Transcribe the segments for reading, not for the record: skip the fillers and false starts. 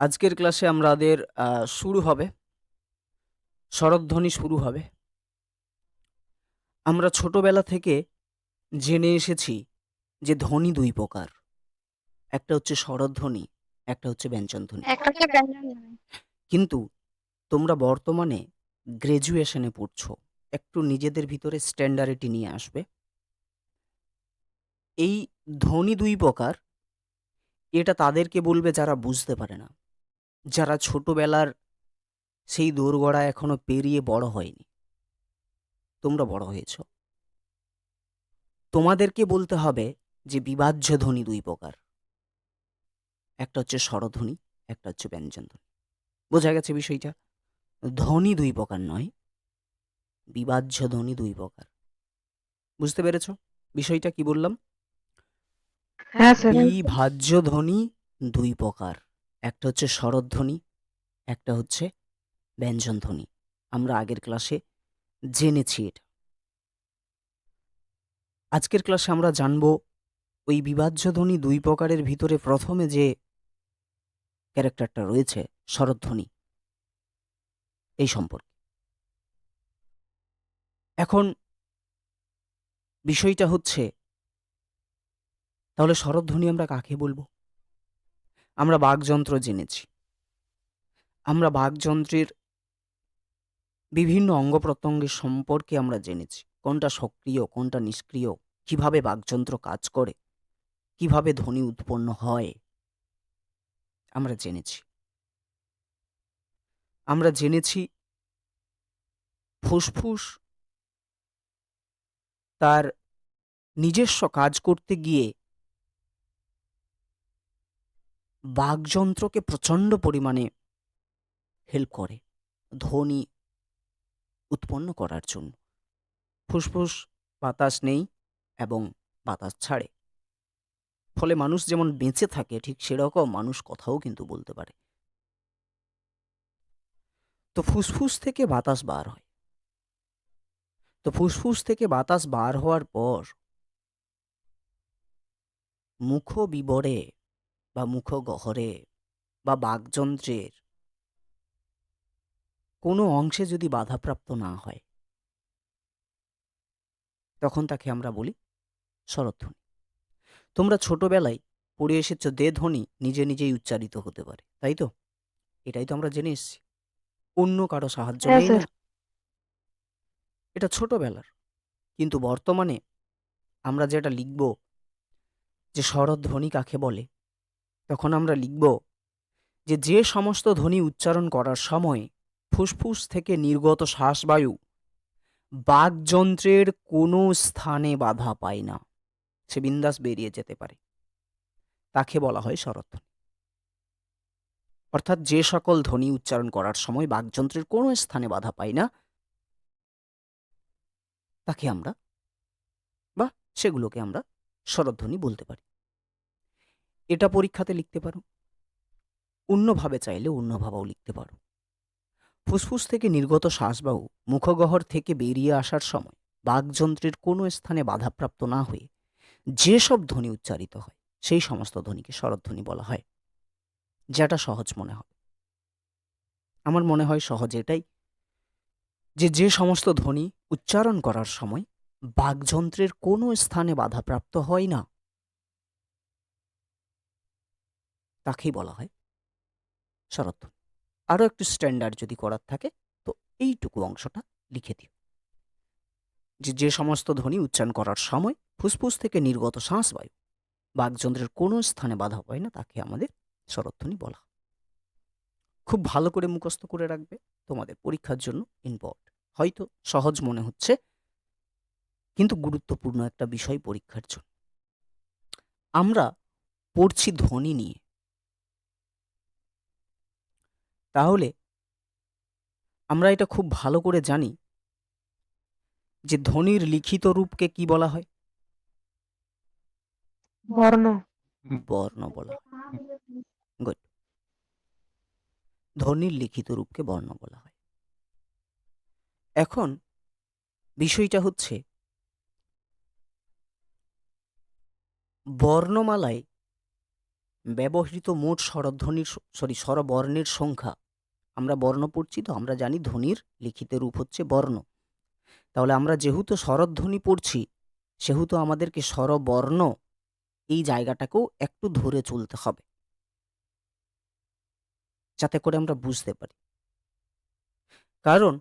আজকের ক্লাসে আমাদের শুরু হবে, স্বরধ্বনি শুরু হবে। আমরা ছোটবেলা থেকে জেনে এসেছি যে ধ্বনি দুই প্রকার। একটা হচ্ছে স্বরধ্বনি, একটা হচ্ছে ব্যঞ্জনধ্বনি। একটা হচ্ছে ব্যঞ্জন ধ্বনি। কিন্তু তোমরা বর্তমানে গ্র্যাজুয়েশনে পড়ছো। একটু নিজেদের ভিতরে স্ট্যান্ডার্ডিটি নিয়ে আসবে। এই ধ্বনি দুই প্রকার, এটা তাদেরকে বলবে যারা বুঝতে পারে না, যারা ছোটবেলার সেই দোরগোড়া এখনো পেরিয়ে বড় হয়নি। তোমরা বড় হয়েছো, তোমাদেরকে বলতে হবে যে বিভাজ্য ধ্বনি দুই প্রকার। একটা হচ্ছে স্বরধ্বনি, একটা হচ্ছে ব্যঞ্জনধ্বনি। বোঝা গেছে বিষয়টা? ধ্বনি দুই প্রকার নয়, বিভাজ্য ধ্বনি দুই প্রকার। বুঝতে পেরেছ বিষয়টা কি বললাম? হ্যাঁ স্যার। বিভাজ্য ধ্বনি দুই প্রকার। একটা হচ্ছে স্বরধ্বনি, একটা হচ্ছে ব্যঞ্জনধ্বনি। আমরা আগের ক্লাসে জেনেছি এটা। আজকের ক্লাসে আমরা জানব ওই বিভাজ্য ধ্বনি দুই প্রকারের ভিতরে প্রথমে যে ক্যারেক্টারটা রয়েছে, স্বরধ্বনি, এই সম্পর্কে। এখন বিষয়টা হচ্ছে, তাহলে স্বরধ্বনি আমরা কাকে বলবো? আমরা বাকযন্ত্র জেনেছি, আমরা বাকযন্ত্রের বিভিন্ন অঙ্গ প্রত্যঙ্গের সম্পর্কে আমরা জেনেছি, কোনটা সক্রিয় কোনটা নিষ্ক্রিয়, কিভাবে বাকযন্ত্র কাজ করে, কিভাবে ধ্বনি উৎপন্ন হয়, আমরা জেনেছি। আমরা জেনেছি ফুসফুস তার নিজস্ব কাজ করতে গিয়ে বাকযন্ত্রকে প্রচণ্ড পরিমাণে হেল্প করে ধ্বনি উৎপন্ন করার জন্য। ফুসফুস বাতাস নেই এবং বাতাস ছাড়ে, ফলে মানুষ যেমন বেঁচে থাকে ঠিক সেরকম মানুষ কথাও কিন্তু বলতে পারে। তো ফুসফুস থেকে বাতাস বার হয়। তো ফুসফুস থেকে বাতাস বার হওয়ার পর মুখ বিবরে বা মুখ গহরে বা বাকযন্ত্রের কোনো অংশে যদি বাধাপ্রাপ্ত না হয়, তখন তাকে আমরা বলি স্বরধ্বনি। তোমরা ছোটবেলায় পড়ে এসেছো দে ধ্বনি নিজে নিজেই উচ্চারিত হতে পারে, তাই তো? এটাই তো আমরা জেনে এসেছি, অন্য কারো সাহায্য হ্যাঁ নেই স্যার। না। এটা ছোটবেলার। কিন্তু বর্তমানে আমরা যেটা লিখব যে স্বরধ্বনি কাকে বলে, তখন আমরা লিখব যে যে সমস্ত ধ্বনি উচ্চারণ করার সময় ফুসফুস থেকে নির্গত শ্বাসবায়ু বাকযন্ত্রের কোনো স্থানে বাধা পায় না, সে বিন্দাস বেরিয়ে যেতে পারে, তাকে বলা হয় স্বরধ্বনি। অর্থাৎ যে সকল ধ্বনি উচ্চারণ করার সময় বাকযন্ত্রের কোনো স্থানে বাধা পায় না, তাকে আমরা বা সেগুলোকে আমরা স্বরধ্বনি বলতে পারি। এটা পরীক্ষাতে লিখতে পারো, অন্যভাবে চাইলে অন্যভাবেও লিখতে পারো। ফুসফুস থেকে নির্গত শ্বাসবায়ু মুখগহ্বর থেকে বেরিয়ে আসার সময় বাকযন্ত্রের কোনো স্থানে বাধাপ্রাপ্ত না হয়ে যেসব ধ্বনি উচ্চারিত হয় সেই সমস্ত ধ্বনিকে স্বরধ্বনি বলা হয়। যেটা সহজ মনে হবে, আমার মনে হয় সহজ এটাই, যে যে সমস্ত ধ্বনি উচ্চারণ করার সময় বাকযন্ত্রের কোনো স্থানে বাধাপ্রাপ্ত হয় না, তাকেই বলা হয় স্বরধ্বনি। আরও একটু স্ট্যান্ডার্ড যদি করার থাকে তো এইটুকু অংশটা লিখে দিও, যে যে সমস্ত ধ্বনি উচ্চারণ করার সময় ফুসফুস থেকে নির্গত শ্বাসবায়ু বাকযন্ত্রের কোনো স্থানে বাধা পায় না, তাকে আমাদের স্বরধ্বনি বলা হয়। খুব ভালো করে মুখস্থ করে রাখবে, তোমাদের পরীক্ষার জন্য ইম্পর্টেন্ট। হয়তো সহজ মনে হচ্ছে, কিন্তু গুরুত্বপূর্ণ একটা বিষয় পরীক্ষার জন্য। আমরা পড়ছি ধ্বনি নিয়ে, তাহলে আমরা এটা খুব ভালো করে জানি যে ধ্বনির লিখিত রূপকে কি বলা হয়? বর্ণ। বর্ণ বলা হয়। গুড। ধ্বনির লিখিত রূপকে বর্ণ বলা হয়। এখন বিষয়টা হচ্ছে, বর্ণমালায় ব্যবহৃত মোট স্বরধ্বনির স্বরবর্ণের সংখ্যা। আমরা বর্ণ পড়ছি তো, আমরা জানি ধ্বনির লিখিত রূপ হচ্ছে বর্ণ। তাহলে আমরা যেহেতু স্বরধ্বনি পড়ছি, সেহেতু আমাদেরকে স্বরবর্ণ এই জায়গাটাকেও একটু ধরে চলতে হবে, যাতে করে আমরা বুঝতে পারি। কারণ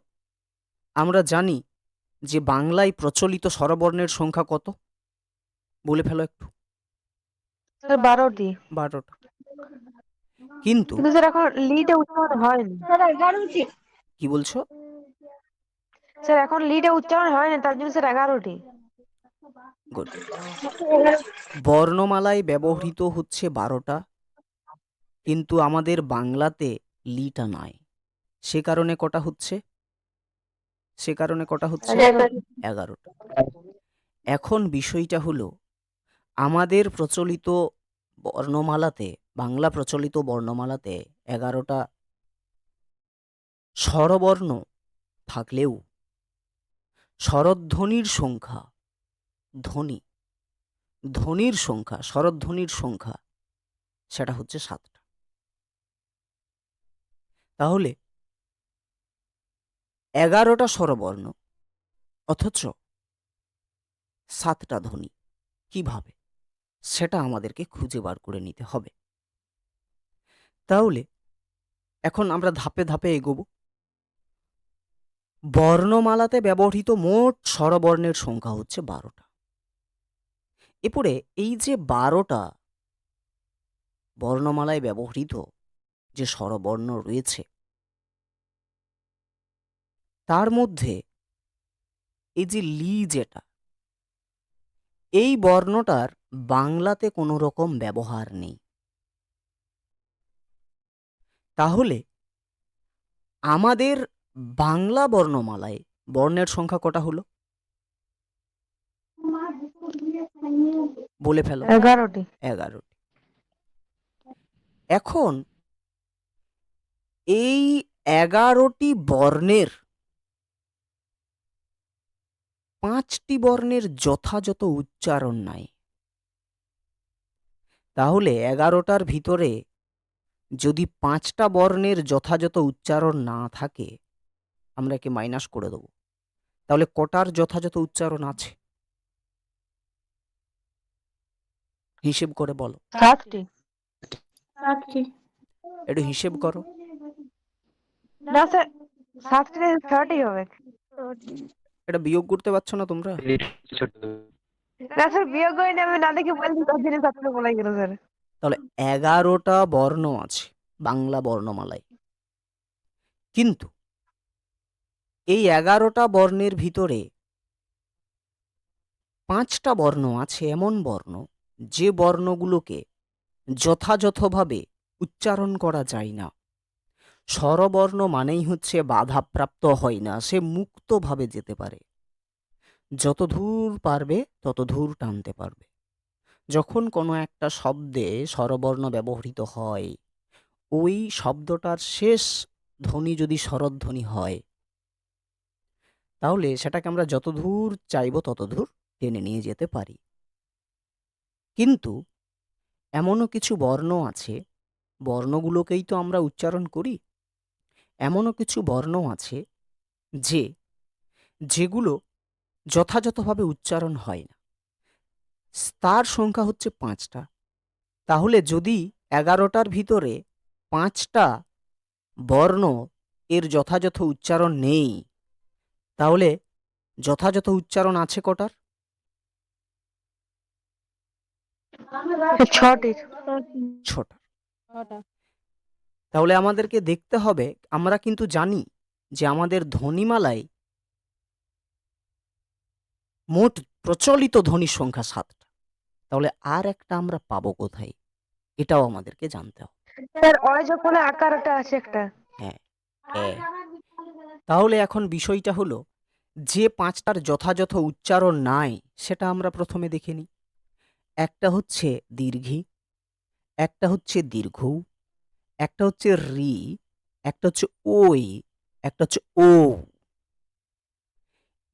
আমরা জানি যে বাংলায় প্রচলিত স্বরবর্ণের সংখ্যা কত, বলে ফেলো একটু। স্যার 12টি। 12টা। কিন্তু কিন্তু স্যার এখন লিডে উচ্চারণ হয়নি। কি বলছো? স্যার এখন লিডে উচ্চারণ হয়নি, তার জন্য স্যার 11টি। গুড। বর্ণমালায় ব্যবহৃত হচ্ছে 12টা, কিন্তু আমাদের বাংলাতে লিটা নয়। সে কারণে কটা হচ্ছে? 11টা। এখন বিষয়টা হলো, আমাদের প্রচলিত বর্ণমালাতে, বাংলা প্রচলিত বর্ণমালাতে 11টা স্বরবর্ণ থাকলেও স্বরধ্বনির সংখ্যা, ধ্বনির সংখ্যা, স্বরধ্বনির সংখ্যা সেটা হচ্ছে 7টা। তাহলে 11টা স্বরবর্ণ অথচ 7টা ধ্বনি, কিভাবে? সেটা আমাদেরকে খুঁজে বার করে নিতে হবে। তাহলে এখন আমরা ধাপে ধাপে এগোবো। বর্ণমালাতে ব্যবহৃত মোট স্বরবর্ণের সংখ্যা হচ্ছে 12টা। এরপরে এই যে 12টা বর্ণমালায় ব্যবহৃত যে স্বরবর্ণ রয়েছে, তার মধ্যে এই যে লি, যেটা, এই বর্ণটার বাংলাতে কোনো রকম ব্যবহার নেই। তাহলে আমাদের বাংলা বর্ণমালায় বর্ণের সংখ্যা কটা হলো, বলে ফেলো। 11টি। 11টি। এখন এই 11টি বর্ণের 5টি বর্ণের যথাযথ উচ্চারণ নাই। তাহলে 11টার ভিতরে যদি 5টা বর্ণের যথাযথ উচ্চারণ না থাকে, আমরা একে মাইনাস করে দেব। তাহলে কটার যথাযথ উচ্চারণ আছে? হিসেব করে বলো। 7টি। একটু হিসেব করো। না স্যার, 7টি 30 হবে। এটা বিয়োগ করতে পারছো না তোমরা? না স্যার, বিয়োগ করিনি, আমি না দেখে বলছি, তার জন্য 7টি বলাই গেল স্যার। তাহলে 11টা বর্ণ আছে বাংলা বর্ণমালায়, কিন্তু এই 11টা বর্ণের ভিতরে 5টা বর্ণ আছে এমন বর্ণ, যে বর্ণগুলোকে যথাযথভাবে উচ্চারণ করা যায় না। স্বরবর্ণ মানেই হচ্ছে বাধাপ্রাপ্ত হয় না, সে মুক্তভাবে যেতে পারে, যত দূর পারবে তত দূর টানতে পারবে। যখন কোনো একটা শব্দে স্বরবর্ণ ব্যবহৃত হয়, ওই শব্দটার শেষ ধ্বনি যদি স্বরধ্বনি হয়, তাহলে সেটাকে আমরা যত দূর চাইব তত দূর টেনে নিয়ে যেতে পারি। কিন্তু এমনও কিছু বর্ণ আছে, বর্ণগুলোকেই তো আমরা উচ্চারণ করি, এমনও কিছু বর্ণ আছে যেগুলো যথাযথভাবে উচ্চারণ হয় না, তার সংখ্যা হচ্ছে 5টা। তাহলে যদি 11টার ভিতরে 5টা বর্ণ এর যথাযথ উচ্চারণ নেই, তাহলে যথাযথ উচ্চারণ আছে কটার? 6টি। 6টা। তাহলে আমাদেরকে দেখতে হবে, আমরা কিন্তু জানি যে আমাদের ধ্বনিমালায় মোট প্রচলিত ধ্বনির সংখ্যা 7টা। তাহলে আর একটা আমরা পাবো কোথায়, এটাও আমাদেরকে জানতে হবে। স্যার অযফলে আকারটা আছে একটা। হ্যাঁ, তাহলে এখন বিষয়টা হলো, যে 5টার যথাযথ উচ্চারণ নাই সেটা আমরা প্রথমে দেখে নিই। একটা হচ্ছে দীর্ঘী, একটা হচ্ছে দীর্ঘ, একটা হচ্ছে রি, একটা হচ্ছে ওই, একটা হচ্ছে ও।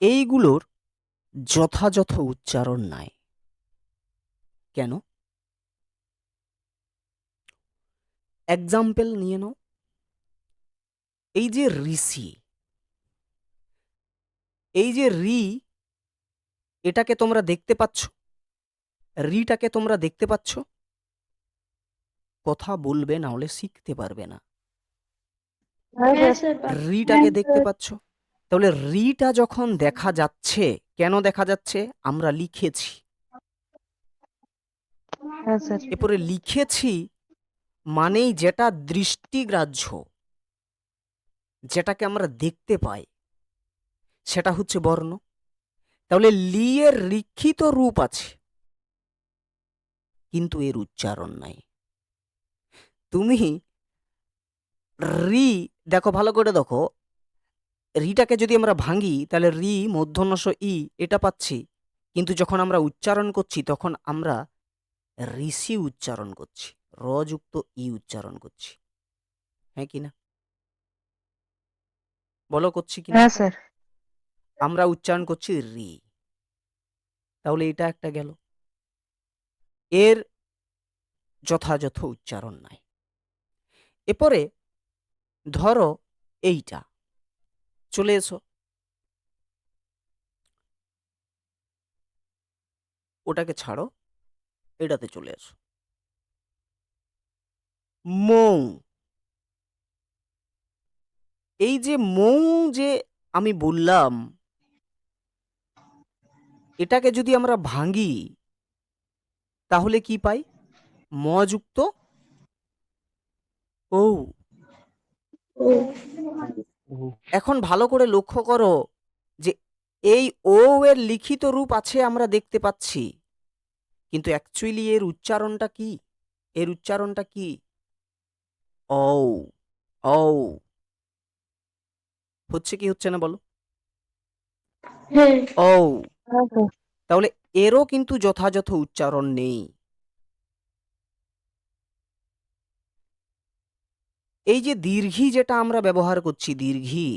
এইগুলোর যথাযথ উচ্চারণ নাই। কেন? এক্সাম্পল নিয়ে নাও, এই যে ঋষি, এই যে এটাকে তোমরা দেখতে পাচ্ছ, রিটাকে তোমরা দেখতে পাচ্ছ? কথা বলবে, না হলে শিখতে পারবে না। হ্যাঁ স্যার রিটাকে দেখতে পাচ্ছ? তাহলে রিটা যখন দেখা যাচ্ছে, কেন দেখা যাচ্ছে? আমরা লিখেছি। হ্যাঁ স্যার এরপরে লিখেছি মানেই যেটা দৃষ্টিগ্রাহ্য, যেটাকে আমরা দেখতে পাই, সেটা হচ্ছে বর্ণ। তাহলে লি এর লিখিত রূপ আছে, কিন্তু এর উচ্চারণ নাই। তুমি রি দেখো, ভালো করে দেখো, রিটাকে যদি আমরা ভাঙি তাহলে রি মূর্ধন্য ই এটা পাচ্ছি, কিন্তু যখন আমরা উচ্চারণ করছি তখন আমরা ঋষি উচ্চারণ করছি, রযুক্ত ই উচ্চারণ করছি। হ্যাঁ কি না? বলো, করছি কিনা? হ্যাঁ স্যার আমরা উচ্চারণ করছি রি। তাহলে এটা একটা গেল, এর যথাযথ উচ্চারণ নাই। এরপরে ধরো এইটা, চলে এসো, ওটাকে ছাড়ো, এটাতে চলে এসো। মৌ, এই যে মৌ যে আমি বললাম, এটাকে যদি আমরা ভাঙি তাহলে কি পাই? মযুক্ত ও। এখন ভালো করে লক্ষ্য করো যে এই ও এর লিখিত রূপ আছে, আমরা দেখতে পাচ্ছি, কিন্তু অ্যাকচুয়ালি এর উচ্চারণটা কি? এর উচ্চারণটা কি? ও। ও হচ্ছে কি হচ্ছে না বলো? ও। হ্যাঁ স্যার তাহলে এরও কিন্তু যথাযথ উচ্চারণ নেই। এই যে দীর্ঘী যেটা আমরা ব্যবহার করছি, দীর্ঘী,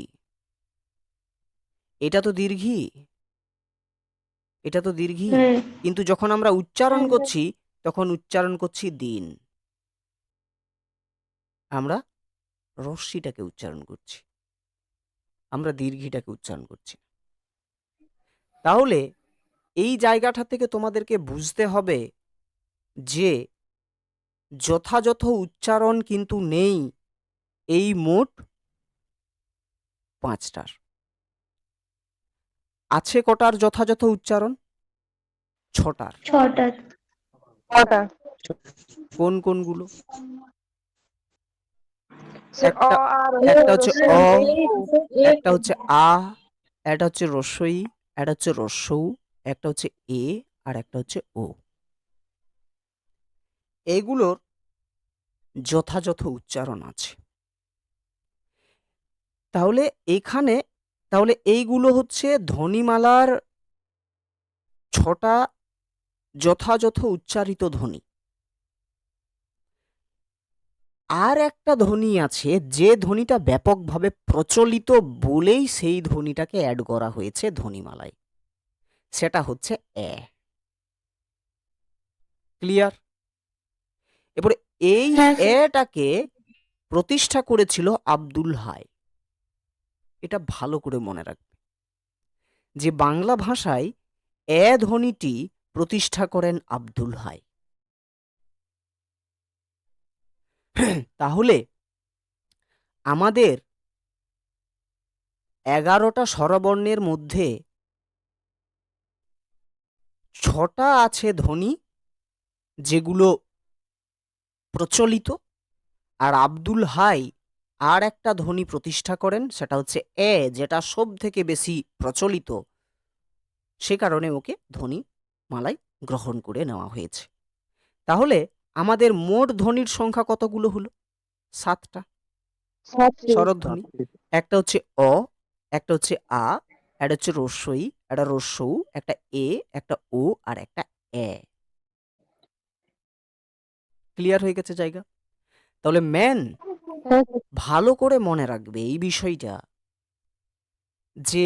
এটা তো দীর্ঘী, এটা তো দীর্ঘী, কিন্তু যখন আমরা উচ্চারণ করছি তখন উচ্চারণ করছি দিন, আমরা রশ্মিটাকে উচ্চারণ করছি, আমরা দীর্ঘিটাকে উচ্চারণ করছি। তাহলে এই জায়গাটা থেকে তোমাদেরকে বুঝতে হবে যে যথাযথ উচ্চারণ কিন্তু নেই এই মোট 5টার। আছে কটার যথাযথ উচ্চারণ? 6টার। কটা কোন কোনগুলো? স্যার অ একটা আর একটা হচ্ছে অ, ও একটা হচ্ছে আ, একটা হচ্ছে রস্বই, একটা হচ্ছে রস্যৌ, একটা হচ্ছে এ, আর একটা হচ্ছে ও। এগুলোর যথাযথ উচ্চারণ আছে। তাহলে এখানে, তাহলে এইগুলো হচ্ছে ধ্বনিমালার 6টা যথাযথ উচ্চারিত ধ্বনি। আর একটা ধ্বনি আছে যে ধ্বনিটা ব্যাপকভাবে প্রচলিত বলেই সেই ধ্বনিটাকে অ্যাড করা হয়েছে ধ্বনিমালায়, সেটা হচ্ছে এ। ক্লিয়ার? এরপরে এই এটাকে প্রতিষ্ঠা করেছিল আব্দুল হাই। এটা ভালো করে মনে রাখবে যে বাংলা ভাষায় এ ধ্বনিটি প্রতিষ্ঠা করেন আব্দুল হাই। তাহলে আমাদের 11টা স্বরবর্ণের মধ্যে 6টা আছে ধ্বনি যেগুলো প্রচলিত, আর আব্দুল হাই আর একটা ধ্বনি প্রতিষ্ঠা করেন, সেটা হচ্ছে এ, যেটা সব থেকে বেশি প্রচলিত, সে কারণে ওকে ধ্বনি মালায় গ্রহণ করে নেওয়া হয়েছে। তাহলে আমাদের মোট ধ্বনির সংখ্যা কতগুলো হলো? 7টা স্বরধ্বনি। একটা হচ্ছে অ, একটা হচ্ছে আ, একটা হচ্ছে রস্বই, একটা রস্যৌ, একটা এ, একটা ও, আর একটা এ। ক্লিয়ার হয়ে গেছে জায়গা? তাহলে ম্যান ভালো করে মনে রাখবে এই বিষয়টা যে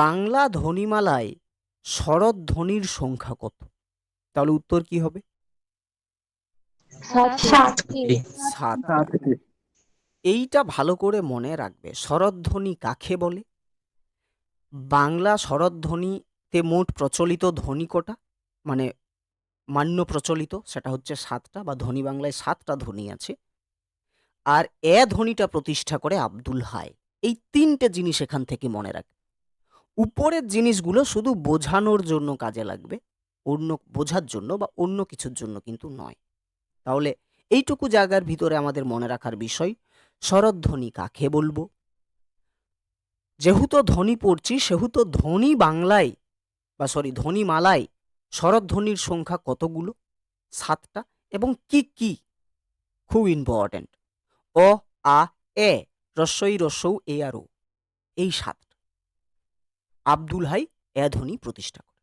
বাংলা ধ্বনিমালায় স্বরধ্বনির সংখ্যা কত। তাহলে উত্তর কি হবে? সাতটি। সাতটি। এইটা ভালো করে মনে রাখবে। স্বরধ্বনি কাকে বলে? বাংলা স্বরধ্বনিতে মোট প্রচলিত ধ্বনি কটা, মানে মান্য প্রচলিত, সেটা হচ্ছে 7টা, বা ধ্বনি বাংলায় 7টা ধ্বনি আছে। আর এ ধ্বনিটা প্রতিষ্ঠা করে আব্দুল হাই। এই 3টে জিনিস এখান থেকে মনে রাখবে। উপরের জিনিসগুলো শুধু বোঝানোর জন্য কাজে লাগবে, অন্য বোঝার জন্য বা অন্য কিছুর জন্য কিন্তু নয়। তাহলে এইটুকু জায়গার ভিতরে আমাদের মনে রাখার বিষয়, স্বরধ্বনি কাকে বলবো। যেহেতু ধ্বনি পড়ছি সেহেতু ধ্বনি বাংলায় বা ধ্বনি মালায় স্বরধ্বনির সংখ্যা কতগুলো? 7টা। এবং কি কি, খুব ইম্পর্ট্যান্ট, অ, আ, এ, রস্বই রস্যৌ এ আর ও, এই 7টা। আব্দুল হাই এ ধ্বনি প্রতিষ্ঠা করে।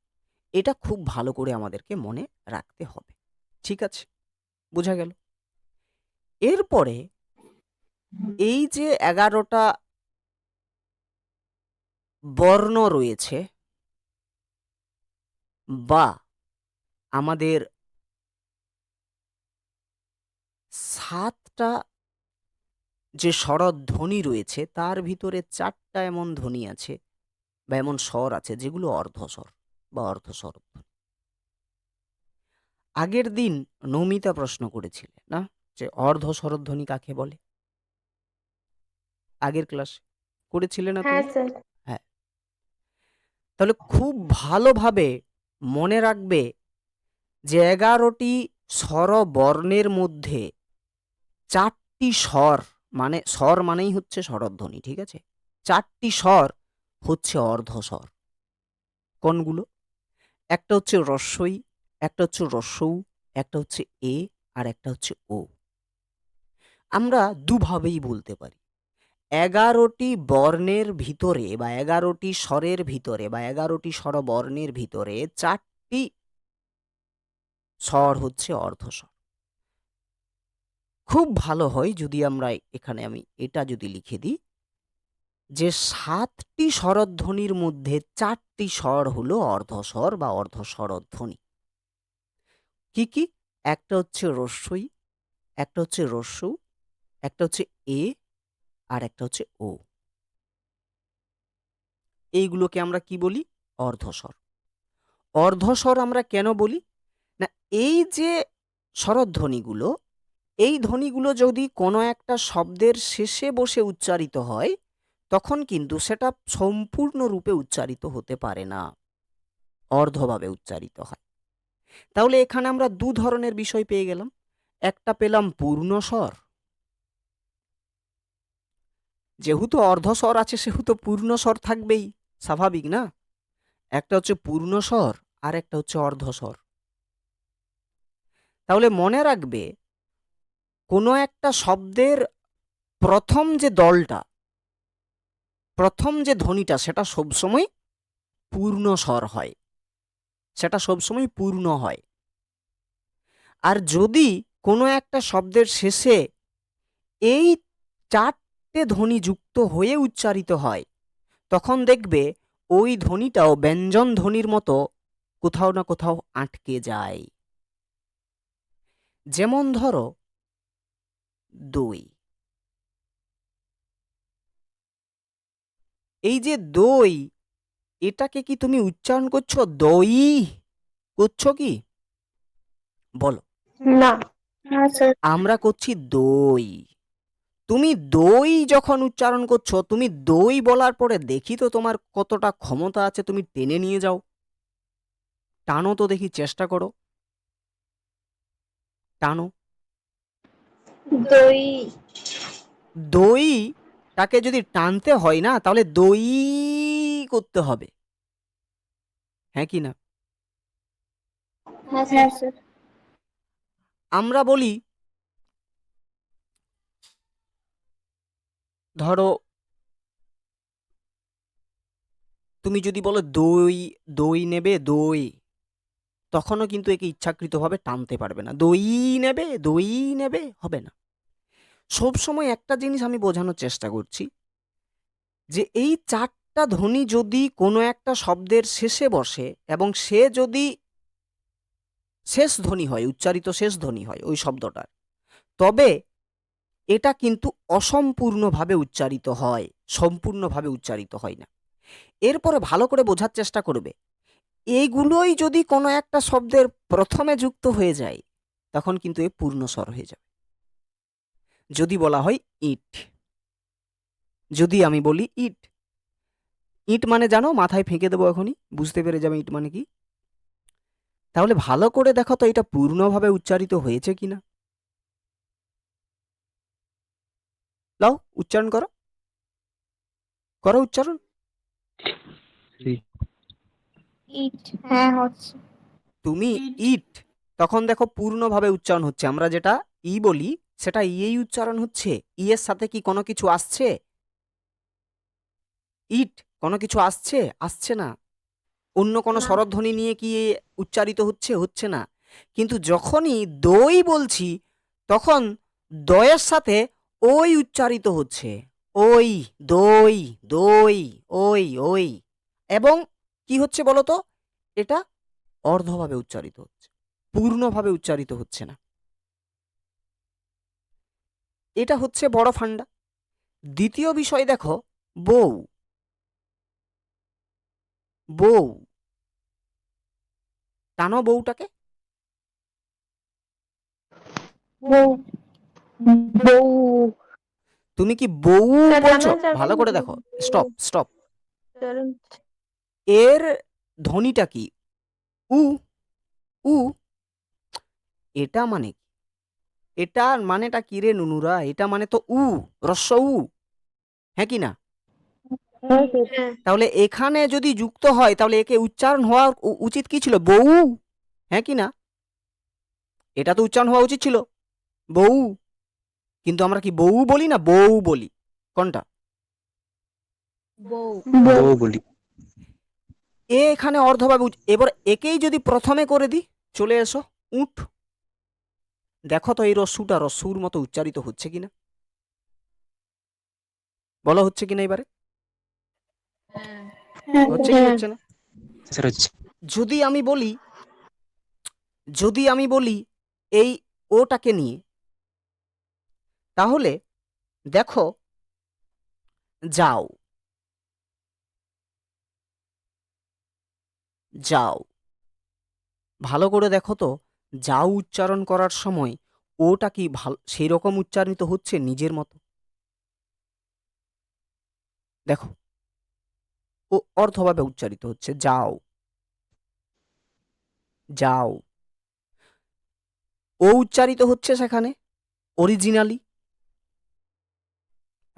এটা খুব ভালো করে আমাদেরকে মনে রাখতে হবে। ঠিক আছে, বোঝা গেল? এরপরে এই যে 11টা বর্ণ রয়েছে, বা আমাদের 7টা যে স্বরধ্বনি রয়েছে, তার ভিতরে 4টা এমন ধ্বনি আছে বা এমন স্বর আছে যেগুলো অর্ধস্বর বা অর্ধস্বরধ্বনি। আগের দিন নমিতা প্রশ্ন করেছিলে না, যে অর্ধস্বরধ্বনি কাকে বলে? আগের ক্লাসে করেছিলে না তুমি? হ্যাঁ। তাহলে খুব ভালোভাবে মনে রাখবে যে 11টি স্বরবর্ণের মধ্যে 4টি স্বর, মানে স্বর মানেই হচ্ছে স্বরধ্বনি, ঠিক আছে? 4টি স্বর হচ্ছে অর্ধস্বর। কোনগুলো? একটা হচ্ছে রস্বই, একটা হচ্ছে রস্যৌ, একটা হচ্ছে এ, আর একটা হচ্ছে ও। আমরা দুভাবেই বলতে পারি। 11টি বর্ণের ভিতরে বা 11টি স্বরের ভিতরে বা 11টি স্বরবর্ণের ভিতরে 4টি স্বর হচ্ছে অর্ধস্বর। খুব ভালো হয় যদি আমরা এখানে আমি এটা যদি লিখে দিই যে 7টি স্বরধ্বনির মধ্যে 4টি স্বর হলো অর্ধস্বর বা অর্ধস্বরধ্বনি। কি কি? একটা হচ্ছে রস্বই, একটা হচ্ছে রস্যৌ, একটা হচ্ছে এ, আর একটা হচ্ছে ও। এইগুলোকে আমরা কি বলি? অর্ধস্বর। অর্ধস্বর আমরা কেন বলি না, এই যে স্বরধ্বনিগুলো, এই ধ্বনিগুলো যদি কোনো একটা শব্দের শেষে বসে উচ্চারিত হয়, তখন কিন্তু সেটা সম্পূর্ণরূপে উচ্চারিত হতে পারে না, অর্ধভাবে উচ্চারিত হয়। তাহলে এখানে আমরা দু ধরনের বিষয় পেয়ে গেলাম। একটা পেলাম পূর্ণ স্বর, যেহেতু অর্ধস্বর আছে সেহেতু পূর্ণ স্বর থাকবেই, স্বাভাবিক না? একটা হচ্ছে পূর্ণ স্বর আর একটা হচ্ছে অর্ধস্বর। তাহলে মনে রাখবে, কোনো একটা শব্দের প্রথম যে দলটা, প্রথম যে ধ্বনিটা, সেটা সবসময় পূর্ণ স্বর হয়, সেটা সবসময় পূর্ণ হয়। আর যদি কোনো একটা শব্দের শেষে এই 4টে ধ্বনি যুক্ত হয়ে উচ্চারিত হয়, তখন দেখবে ওই ধ্বনিটাও ব্যঞ্জন ধ্বনির মতো কোথাও না কোথাও আটকে যায়। যেমন ধরো দই। এই যে দই, এটাকে কি তুমি উচ্চারণ করছো দই করছো কি? বলো। না। আমরা করছি দই। তুমি দই যখন উচ্চারণ করছো, তুমি দই বলার পরে দেখি তো তোমার কতটা ক্ষমতা আছে, তুমি টেনে নিয়ে যাও, টানো তো দেখি, চেষ্টা করো, টানো। দই। দইটাকে যদি টানতে হয় না, তাহলে দই করতে হবে, হ্যাঁ কি না? হ্যাঁ স্যার। আমরা বলি, ধরো তুমি যদি বলো দই, দই নেবে দই, তখনও কিন্তু একে ইচ্ছাকৃতভাবে টানতে পারবে না। দই নেবে, দই নেবে, হবে না। সব সময় একটা জিনিস আমি বোঝানোর চেষ্টা করছি, যে এই 4টা ধ্বনি যদি কোনো একটা শব্দের শেষে বসে এবং সে যদি শেষ ধ্বনি হয়, উচ্চারিত শেষ ধ্বনি হয় ওই শব্দটার। তবে এটা কিন্তু অসম্পূর্ণভাবে উচ্চারিত হয়, সম্পূর্ণভাবে উচ্চারিত হয় না। এরপরে ভালো করে বোঝার চেষ্টা করবে, এইগুলোই যদি কোনো একটা শব্দের প্রথমে যুক্ত হয়ে যায় তখন কিন্তু এ পূর্ণস্বর হয়ে যাবে। যদি বলা হয় ইট, যদি আমি বলি ইট, ইট মানে জানো, মাথায় ফেঁকে দেবো এখনই, বুঝতে পেরে যাবে ইট মানে কি। তাহলে ভালো করে দেখো তো এটা পূর্ণভাবে উচ্চারিত হয়েছে কিনা। লাও উচ্চারণ করো, করো উচ্চারণ। ইট, হ্যাঁ হচ্ছে। তুমি ইট, তখন দেখো পূর্ণভাবে উচ্চারণ হচ্ছে। আমরা যেটা ই বলি সেটা ইয়েই উচ্চারণ হচ্ছে। ই এর সাথে কি কোনো কিছু আসছে? ইট কোনো কিছু আসছে? আসছে না। অন্য কোনো না। স্বরধ্বনি নিয়ে কি এ উচ্চারিত হচ্ছে? হচ্ছে না। কিন্তু যখনই দই বলছি তখন দয়ের সাথে ওই উচ্চারিত হচ্ছে, ওই, দই, দই, ওই, ওই। এবং কি হচ্ছে বলো তো, এটা অর্ধভাবে উচ্চারিত হচ্ছে, পূর্ণভাবে উচ্চারিত হচ্ছে না। এটা হচ্ছে বড় ফান্ডা। দ্বিতীয় বিষয় দেখো, বউ, বউ, টানো বউটাকে। বউ, বউ। তুমি কি বউ স্যার বলছো? টানা যাবে ভালো না? করে দেখো, স্টপ স্টপ। চলুন। এর ধ্বনিটা কি? উ, উ। এটা মানে কি? এটার মানেটা কি রে নুনুরা? এটা মানে তো উ, রস্য উ, হ্যাঁ কি না? হ্যাঁ স্যার। তাহলে এখানে যদি যুক্ত হয় তাহলে একে উচ্চারণ হওয়া উচিত কি ছিল? বউ, হ্যাঁ কি না? এটা তো উচ্চারণ হওয়া উচিত ছিল বউ। কিন্তু আমরা কি বউ বলি না বউ বলি? কোনটা? বউ, বউ বউ। বলি। এ এখানে অর্ধভাবে এবার একেই যদি প্রথমে করে দিই, চলে এসো উঠ, দেখো তো এই রস্যুটা রস্যুর মতো উচ্চারিত হচ্ছে কিনা, বলো হচ্ছে কিনা এবারে? হ্যাঁ হচ্ছে কি স্যার। হচ্ছে না? স্যার হচ্ছে। যদি আমি বলি, যদি আমি বলি এই ওটাকে নিয়ে, তাহলে দেখো যাও, যাও, ভালো করে দেখো তো, যাও উচ্চারণ করার সময় ওটা কি ভালো সেই রকম উচ্চারিত হচ্ছে নিজের মতো? দেখো ও অর্ধভাবে উচ্চারিত হচ্ছে, যাও, যাও। ও উচ্চারিত হচ্ছে সেখানে অরিজিনালি।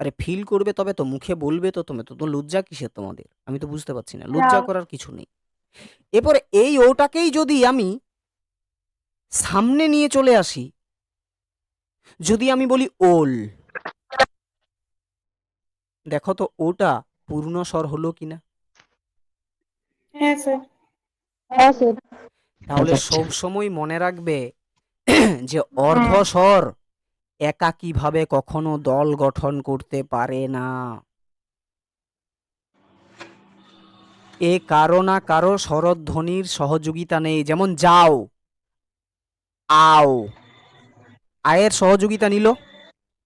আরে ফিল করবে তবে তো, মুখে বলবে তো, তুমি তো, তো লজ্জা কিসের তোমাদের? আমি তো বুঝতে পারছি না, লজ্জা যাও। করার কিছু নেই। এরপরে এই ওটাকেই যদি আমি সামনে নিয়ে চলে আসি, যদি আমি বলি ওল, দেখো তো ওটা পূর্ণ স্বর হলো কিনা। হ্যাঁ স্যার। হ্যাঁ স্যার। তাহলে হচ্ছে। সব সময় মনে রাখবে যে অর্ধ হ্যাঁ। স্বর একাকীভাবে কখনো দল গঠন করতে পারে না। এ কারো না কারো স্বরধ্বনির সহযোগিতা নেই। যেমন যাও, আও, আয়ের সহযোগিতা নিল,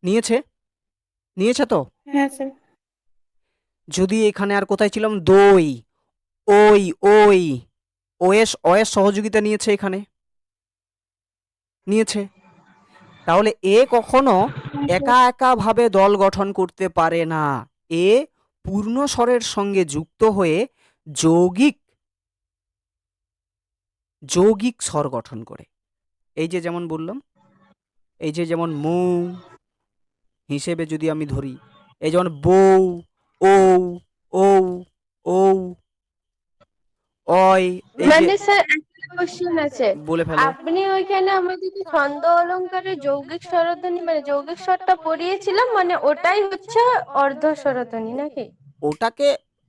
নিয়েছে, নিয়েছে তো। হ্যাঁ স্যার। যদি এখানে আর কোথায় ছিলাম, দই, ওই, ওই, ওয়েস ওয়েস সহযোগিতা নিয়েছে, এখানে নিয়েছে। তাহলে এ কখনো একা একা ভাবে দল গঠন করতে পারে না। এ পূর্ণ স্বরের সঙ্গে যুক্ত হয়ে যৌগিক, যৌগিক স্বর গঠন করে। এই যে যেমন বললাম, এই যে যেমন মু হিসেবে যদি আমি ধরি, এই যেমন বউ, ও, ও, ও, অয়, এই যে মানে স্যার একটা কোশ্চেন আছে। বলে ফেলো। আপনি ওইখানে আমাদেরকে ছন্দ অলংকারের যৌগিক স্বরধ্বনি মানে যৌগিক স্বরটা পড়িয়েছিলাম, মানে ওটাই হচ্ছে অর্ধ স্বরধ্বনি নাকি? ওটাকে,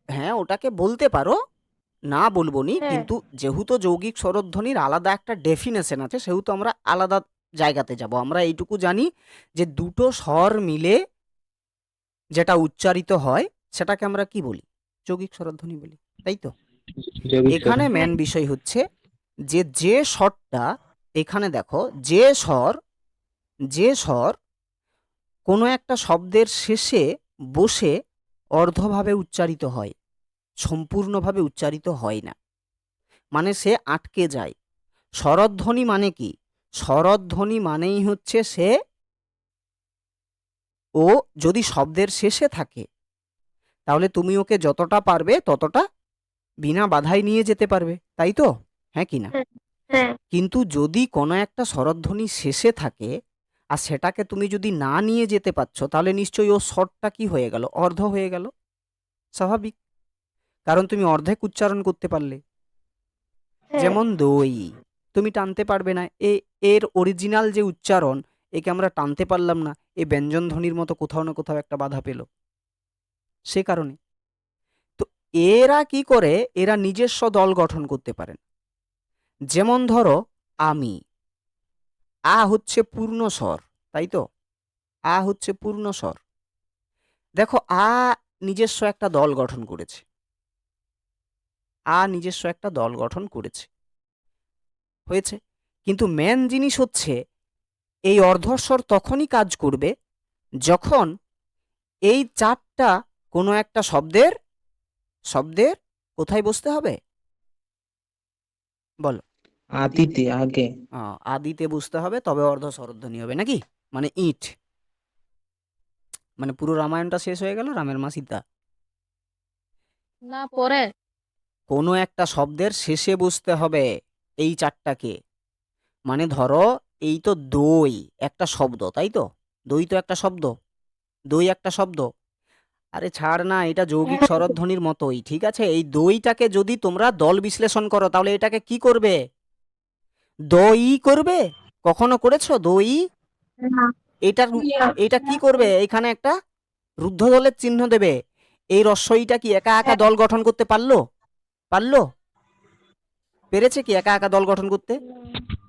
হ্যাঁ ওটাকে বলতে পারো, না বলবো নি, হ্যাঁ। কিন্তু যেহেতু যৌগিক স্বরধ্বনির আলাদা একটা ডেফিনেশন আছে সেহেতু আমরা আলাদা জায়গাতে যাব। আমরা এইটুকু জানি যে দুটো স্বর মিলে যেটা উচ্চারিত হয় সেটাকে আমরা কি বলি? যৌগিক স্বরধ্বনি বলি, তাই তো? জৈবিক স্বর। এখানে মেন বিষয় হচ্ছে যে স্বরটা এখানে দেখো, যে স্বর কোনো একটা শব্দের শেষে বসে অর্ধভাবে উচ্চারিত হয়, সম্পূর্ণভাবে উচ্চারিত হয় না, মানে সে আটকে যায়। স্বরধ্বনি মানে কি? স্বরধ্বনি মানেই হচ্ছে ও যদি শব্দের শেষে থাকে তাহলে তুমি ওকে যতটা পারবে ততটা বিনা বাধায় নিয়ে যেতে পারবে, তাই তো? হ্যাঁ কি না? হ্যাঁ, হ্যাঁ, কিন্তু যদি কোনো একটা স্বরধ্বনি শেষে থাকে আর সেটাকে তুমি যদি না নিয়ে যেতে পারছো, তাহলে নিশ্চয়ই ও স্বরটা কি হয়ে গেল? অর্ধ হয়ে গেল। স্বাভাবিক, কারণ তুমি অর্ধেক উচ্চারণ করতে পারলে। হ্যাঁ, যেমন দই, তুমি টানতে পারবে না, এর অরিজিনাল যে উচ্চারণ, একে আমরা টানতে পারলাম না, এই ব্যঞ্জন ধ্বনির মতো কোথাও না কোথাও একটা বাধা পেল, সে কারণে। তো এরা কি করে? এরা নিজস্ব দল গঠন করতে পারেন। যেমন ধরো আমি, আ হচ্ছে পূর্ণ স্বর, তাই তো? আ হচ্ছে পূর্ণ স্বর। দেখো আ নিজস্ব একটা দল গঠন করেছে, আ নিজস্ব একটা দল গঠন করেছে, হয়েছে। কিন্তু মেন জিনিস হচ্ছে এই অর্ধস্বর তখনই কাজ করবে যখন এই চারটা কোনো একটা শব্দের শব্দের কোথায় বসতে হবে বলো? আদিতে আগে। আদিতে বুঝতে হবে, তবে অর্ধ স্বরধ্বনি হবে, নাকি? মানে ইট, মানে পুরো রামায়ণটা শেষ হয়ে গেল, রামের মা সীতা। না পরে। কোনো একটা শব্দের শেষে বসতে হবে এই চারটাকে। মানে ধরো এই তো দই একটা শব্দ, তাই তো? দই তো একটা শব্দ, দই একটা শব্দ। আরে ছাড় না, এটা যৌগিক স্বরধ্বনির মতোই, ঠিক আছে? এই দইটাকে যদি তোমরা দল বিশ্লেষণ করো তাহলে এটাকে কি করবে? দই করবে? কখনো করেছো দই? না, এটা এটা কি করবে? এখানে একটা রুদ্ধ দলের চিহ্ন দেবে। এই রস্বইটা কি একা একা দল গঠন করতে পারলো? পারলো? পেরেছে কি একা একা দল গঠন করতে?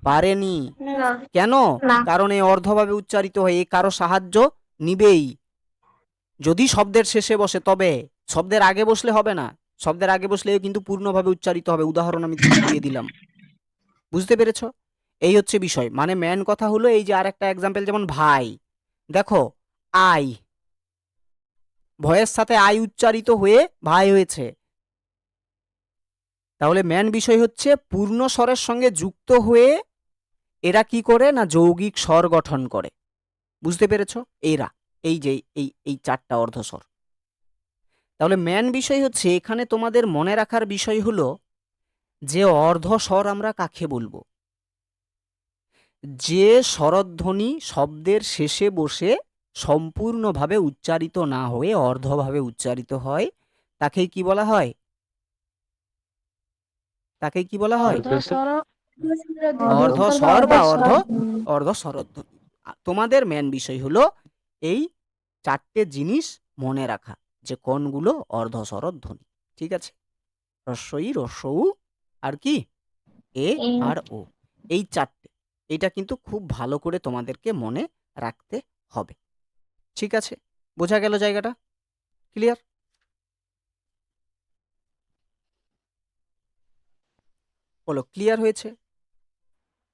পারেনি। না, কেন? না, কারণ এই অর্ধভাবে উচ্চারিত হয়ে এ কারো সাহায্য নিবেই। যদি শব্দের শেষে বসে তবে, শব্দের আগে বসলে হবে না। শব্দের আগে বসলেও কিন্তু পূর্ণভাবে উচ্চারিত হবে, উদাহরণ আমি দিয়ে দিলাম। বুঝতে পেরেছো? এই হচ্ছে বিষয়। মানে মেন কথা হলো এই যে আর একটা এক্সাম্পল, যেমন ভাই, দেখো আই, ভয়ের সাথে আই উচ্চারিত হয়ে ভাই হয়েছে। তাহলে মেন বিষয় হচ্ছে পূর্ণ স্বরের সঙ্গে যুক্ত হয়ে এরা কি করে না যৌগিক স্বর গঠন করে। বুঝতে পেরেছো? এরা এই যে এই চারটা অর্ধস্বর। তাহলে মেন বিষয় হচ্ছে এখানে তোমাদের মনে রাখার বিষয় হলো যে অর্ধস্বর আমরা কাকে বলবো? যে স্বরধ্বনি শব্দের শেষে বসে সম্পূর্ণভাবে উচ্চারিত না হয়ে অর্ধভাবে উচ্চারিত হয়, তাকেই কি বলা হয়? তাকেই কি বলা হয়? অর্ধস্বর। অর্ধস্বর বা অর্ধস্বরধ্বনি। তোমাদের মেন বিষয় হলো এই চারটে জিনিস মনে রাখা, যে কোনগুলো অর্ধস্বরধ্বনি। ঠিক আছে? হ্রস্বই, হ্রস্ব উ, আর কি এ আর ও, এই চারটে। এটা কিন্তু খুব ভালো করে তোমাদেরকে মনে রাখতে হবে। ঠিক আছে? বোঝা গেল জায়গাটা? ক্লিয়ার? বলো, ক্লিয়ার হয়েছে?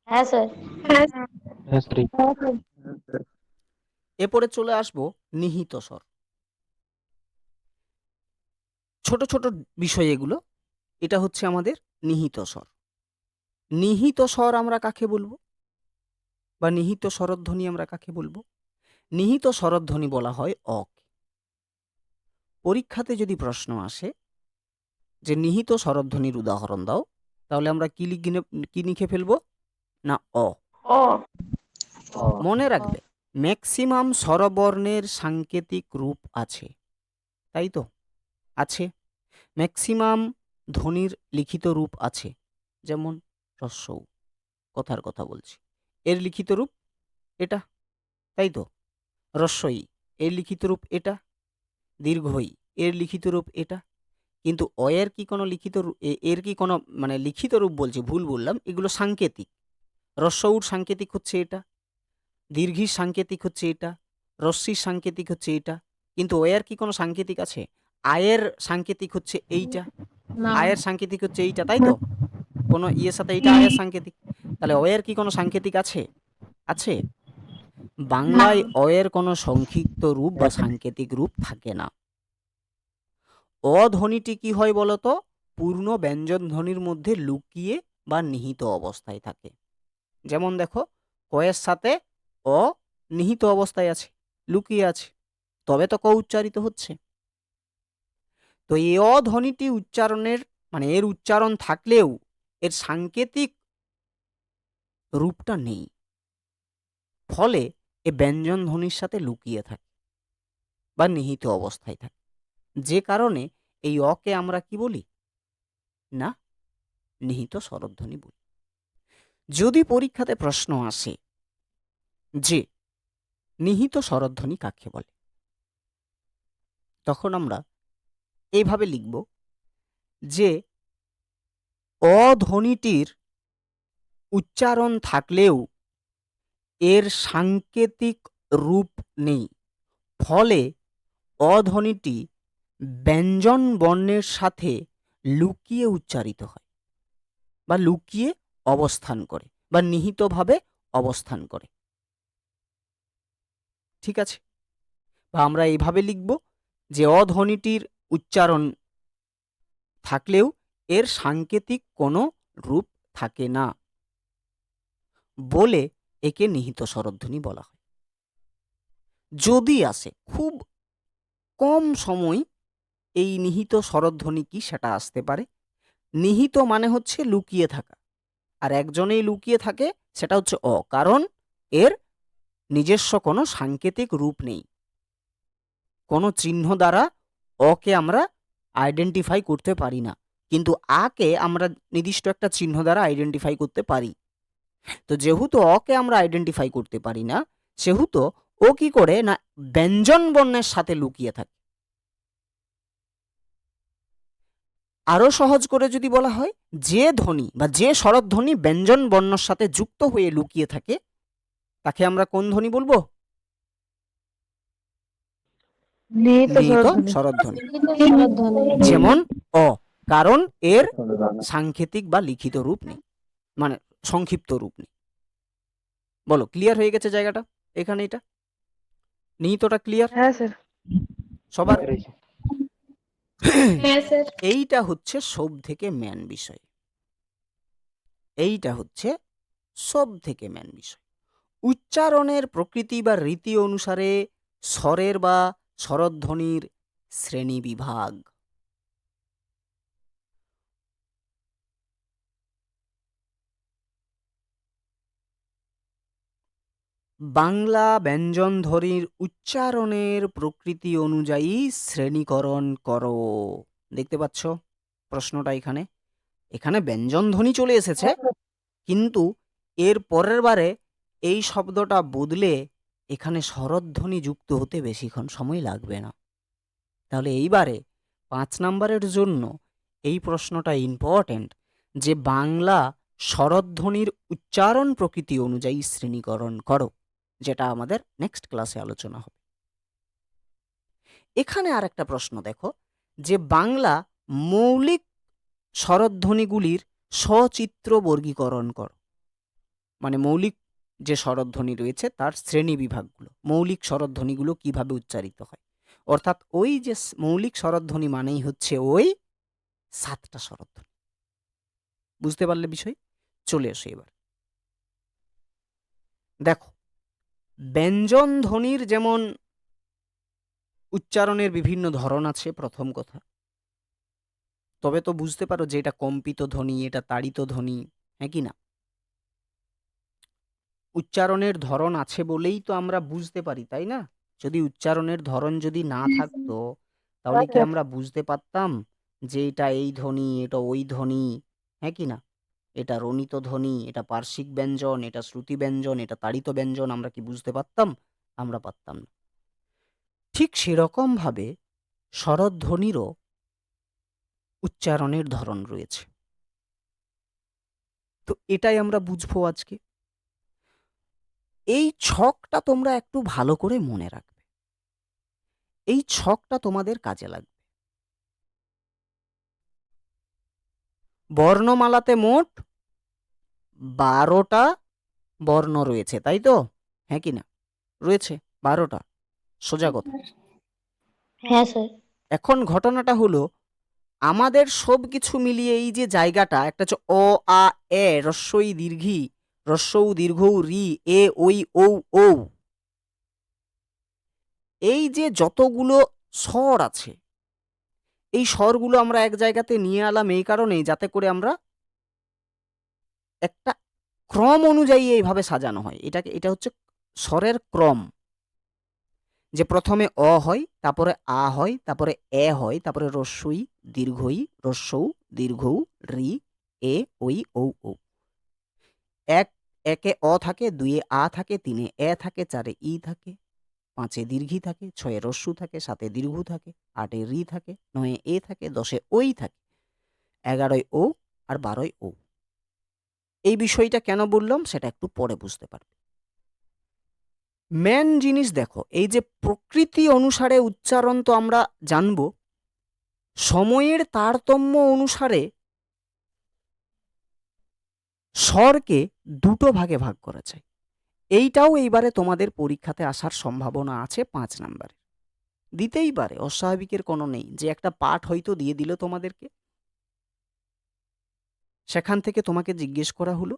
হ্যাঁ স্যার। এরপরে চলে আসবো নিহিত স্বর। ছোট ছোট বিষয় এগুলো। এটা হচ্ছে আমাদের নিহিত স্বর। নিহিত স্বর আমরা কাকে বলবো, বা নিহিত স্বরধ্বনি আমরা কাকে বলবো? নিহিত স্বরধ্বনি বলা হয় অকে। পরীক্ষাতে যদি প্রশ্ন আসে যে নিহিত স্বরধ্বনির উদাহরণ দাও, তাহলে আমরা কি লিখে ফেলবো? না অ। ও, মনে রাখবে ম্যাক্সিমাম স্বরবর্ণের সাংকেতিক রূপ আছে, তাই তো? আছে। ম্যাক্সিমাম ধ্বনির লিখিত রূপ আছে, যেমন হ্রস্ব উ, কথার কথা বলছি, এর লিখিত রূপ এটা, তাই তো? হ্রস্বই, এর লিখিত রূপ এটা। দীর্ঘই, এর লিখিত রূপ এটা। কিন্তু অয়ের কি কোনো লিখিত রূপ, এর কি কোনো মানে লিখিত রূপ বলছি, ভুল বললাম, এগুলো সাংকেতিক। হ্রস্ব উর সাংকেতিক হচ্ছে এটা, দীর্ঘির সাংকেতিক হচ্ছে এটা, রস্যির সাংকেতিক হচ্ছে এটা। কিন্তু অয়ের কি কোনো সাংকেতিক আছে? আয়ের সাংকেতিক হচ্ছে এইটা, না। আয়ের সাংকেতিক হচ্ছে এইটা, তাই তো? কোনো ইয়ের সাথে এইটা এর সাংকেতিক। তাহলে অ এর কি কোনো সাংকেতিক আছে? আছে? বাংলায় অ এর কোনো সংক্ষিপ্ত রূপ বা সাংকেতিক রূপ থাকে না। অ ধ্বনিটি কি হয় বলতো? পূর্ণ ব্যঞ্জন ধ্বনির মধ্যে লুকিয়ে বা নিহিত অবস্থায় থাকে। যেমন দেখো, কয়ের সাথে অ নিহিত অবস্থায় আছে, লুকিয়ে আছে, তবে তো ক উচ্চারিত হচ্ছে। তো এই অ ধ্বনিটি উচ্চারণের মানে এর উচ্চারণ থাকলেও এর সাংকেতিক রূপটা নেই, ফলে এ ব্যঞ্জন ধ্বনির সাথে লুকিয়ে থাকে বা নিহিত অবস্থায় থাকে, যে কারণে এই অকে আমরা কি বলি না, নিহিত স্বরধ্বনি বলি। যদি পরীক্ষাতে প্রশ্ন আসে যে নিহিত স্বরধ্বনি কাকে বলে, তখন আমরা এইভাবে লিখব যে অ ধ্বনিটির উচ্চারণ থাকলেও এর সাংকেতিক রূপ নেই, ফলে অ ধ্বনিটি ব্যঞ্জন বর্ণের সাথে লুকিয়ে উচ্চারিত হয় বা লুকিয়ে অবস্থান করে বা নিহিতভাবে অবস্থান করে। ঠিক আছে? বা আমরা এইভাবে লিখব যে অ ধ্বনিটির উচ্চারণ থাকলেও এর সাংকেতিক কোনো রূপ থাকে না বলে একে নিহিত স্বরধ্বনি বলা হয়। যদি আসে, খুব কম সময় এই নিহিত স্বরধ্বনি কি সেটা আসতে পারে। নিহিত মানে হচ্ছে লুকিয়ে থাকা, আর একজনেই লুকিয়ে থাকে সেটা হচ্ছে অ, কারণ এর নিজস্ব কোনো সাংকেতিক রূপ নেই। কোনো চিহ্ন দ্বারা অকে আমরা আইডেন্টিফাই করতে পারি না, কিন্তু আকে আমরা নির্দিষ্ট একটা চিহ্ন দ্বারা আইডেন্টিফাই করতে পারি। তো যেহেতু অকে আমরা আইডেন্টিফাই করতে পারি না, সেহেতু ও কি করে না ব্যঞ্জন বর্ণের সাথে লুকিয়ে থাকে। আরো সহজ করে যদি বলা হয়, যে ধ্বনি বা যে স্বরধ্বনি ব্যঞ্জন বর্ণের সাথে যুক্ত হয়ে লুকিয়ে থাকে তাকে আমরা কোন ধ্বনি বলবো? নিহিত নিহিত স্বরধ্বনি। স্বরধ্বনি। স্বরধ্বনি। যেমন অ, কারণ এর সাংকেতিক বা লিখিত রূপ নেই, মানে সংক্ষিপ্ত রূপ নেই। বলো, ক্লিয়ার হয়ে গেছে জায়গাটা? এখানে এটা নিহিতটা ক্লিয়ার হ্যাঁ স্যার। সবার? হ্যাঁ স্যার। এইটা হচ্ছে সব থেকে মেন বিষয়, এইটা হচ্ছে সব থেকে মেন বিষয়। উচ্চারণের প্রকৃতি বা রীতি অনুসারে স্বরের বা স্বরধ্বনির শ্রেণী বিভাগ। বাংলা ব্যঞ্জনধ্বনির উচ্চারণের প্রকৃতি অনুযায়ী শ্রেণীকরণ করো। দেখতে পাচ্ছ প্রশ্নটা? এখানে এখানে ব্যঞ্জনধ্বনি চলে এসেছে, কিন্তু এর পরের বারে এই শব্দটা বদলে এখানে স্বরধ্বনি যুক্ত হতে বেশিক্ষণ সময় লাগবে না। তাহলে এইবারে 5 নম্বরের জন্য এই প্রশ্নটা ইম্পর্টেন্ট, যে বাংলা স্বরধ্বনির উচ্চারণ প্রকৃতি অনুযায়ী শ্রেণীকরণ করো, যেটা আমাদের নেক্সট ক্লাসে আলোচনা হবে। এখানে আর একটা প্রশ্ন দেখো, যে বাংলা মৌলিক স্বরধ্বনিগুলির সচিত্র বর্গীকরণ করো। মানে মৌলিক যে স্বরধ্বনি রয়েছে তার শ্রেণী বিভাগগুলো, মৌলিক স্বরধ্বনিগুলো কিভাবে উচ্চারিত হয়। অর্থাৎ ওই যে মৌলিক স্বরধ্বনি মানেই হচ্ছে ওই 7টা স্বরধ্বনি। বুঝতে পারলে বিষয়? চলে এসো এবার দেখো, ব্যঞ্জন ধ্বনির যেমন উচ্চারণের বিভিন্ন ধরন আছে, প্রথম কথা। তবে তো বুঝতে পারো যে এটা কম্পিত ধ্বনি, এটা তাড়িত ধ্বনি, হ্যাঁ কি না? উচ্চারণের ধরন আছে বলেই তো আমরা বুঝতে পারি, তাই না? যদি উচ্চারণের ধরন যদি না থাকতো, তাহলে কি আমরা বুঝতে পারতাম যে এটা এই ধ্বনি, এটা ওই ধ্বনি, হ্যাঁ কি না? এটা রণিত ধ্বনি, এটা পার্শ্বিক ব্যঞ্জন, এটা শ্রুতি ব্যঞ্জন, এটা তাড়িত ব্যঞ্জন, আমরা কি বুঝতে পারতাম? আমরা পারতাম না। ঠিক সেরকম ভাবে স্বরধ্বনিরও উচ্চারণের ধরন রয়েছে। তো এটাই আমরা বুঝবো আজকে। এই ছকটা তোমরা একটু ভালো করে মনে রাখবে, এই ছকটা তোমাদের কাজে লাগবে। বর্ণমালাতে মোট 12টা বর্ণ রয়েছে, তাই তো? হ্যাঁ কি না? রয়েছে 12টা, সোজা কথা। হ্যাঁ স্যার। এখন ঘটনাটা হলো, আমাদের সবকিছু মিলিয়ে এই যে জায়গাটা, একটা হচ্ছে অ আ এ রস্বই দীর্ঘী, রস্বৌ দীর্ঘৌ রি এ ওই ঔ ঔ, এই যে যতগুলো স্বর আছে, এই স্বরগুলো আমরা এক জায়গাতে নিয়ে এলাম এই কারণেই, যাতে করে আমরা একটা ক্রম অনুযায়ী এইভাবে সাজানো হয়। এটা হচ্ছে স্বরের ক্রম, যে প্রথমে অ হয়, তারপরে আ হয়, তারপরে এ হয়, তারপরে রস্বই দীর্ঘই, রস্বৌ দীর্ঘৌ রি এ ওই ঔ ঔ। একে অ থাকে, দুইয়ে আ থাকে, তিনে এ থাকে, চারে ই থাকে, পাঁচে দীর্ঘি থাকে, ছয়ে রস্যু থাকে, সাতে দীর্ঘ থাকে, আটে রি থাকে, নয়ে এ থাকে, 10-এ ওই থাকে, 11-য় ও, আর 12-য় ও। এই বিষয়টা কেন বললাম সেটা একটু পরে বুঝতে পারবে। মেন জিনিস দেখো, এই যে প্রকৃতি অনুসারে উচ্চারণ তো আমরা জানবো, সময়ের তারতম্য অনুসারে স্বরকে দুটো ভাগে ভাগ করা যায়। এইটাও এইবারে তোমাদের পরীক্ষাতে আসার সম্ভাবনা আছে 5 নাম্বারে, দিতেই পারে, অস্বাভাবিকের কোনো নেই। যে একটা পাঠ হয়তো দিয়ে দিল তোমাদেরকে, সেখান থেকে তোমাকে জিজ্ঞেস করা হলো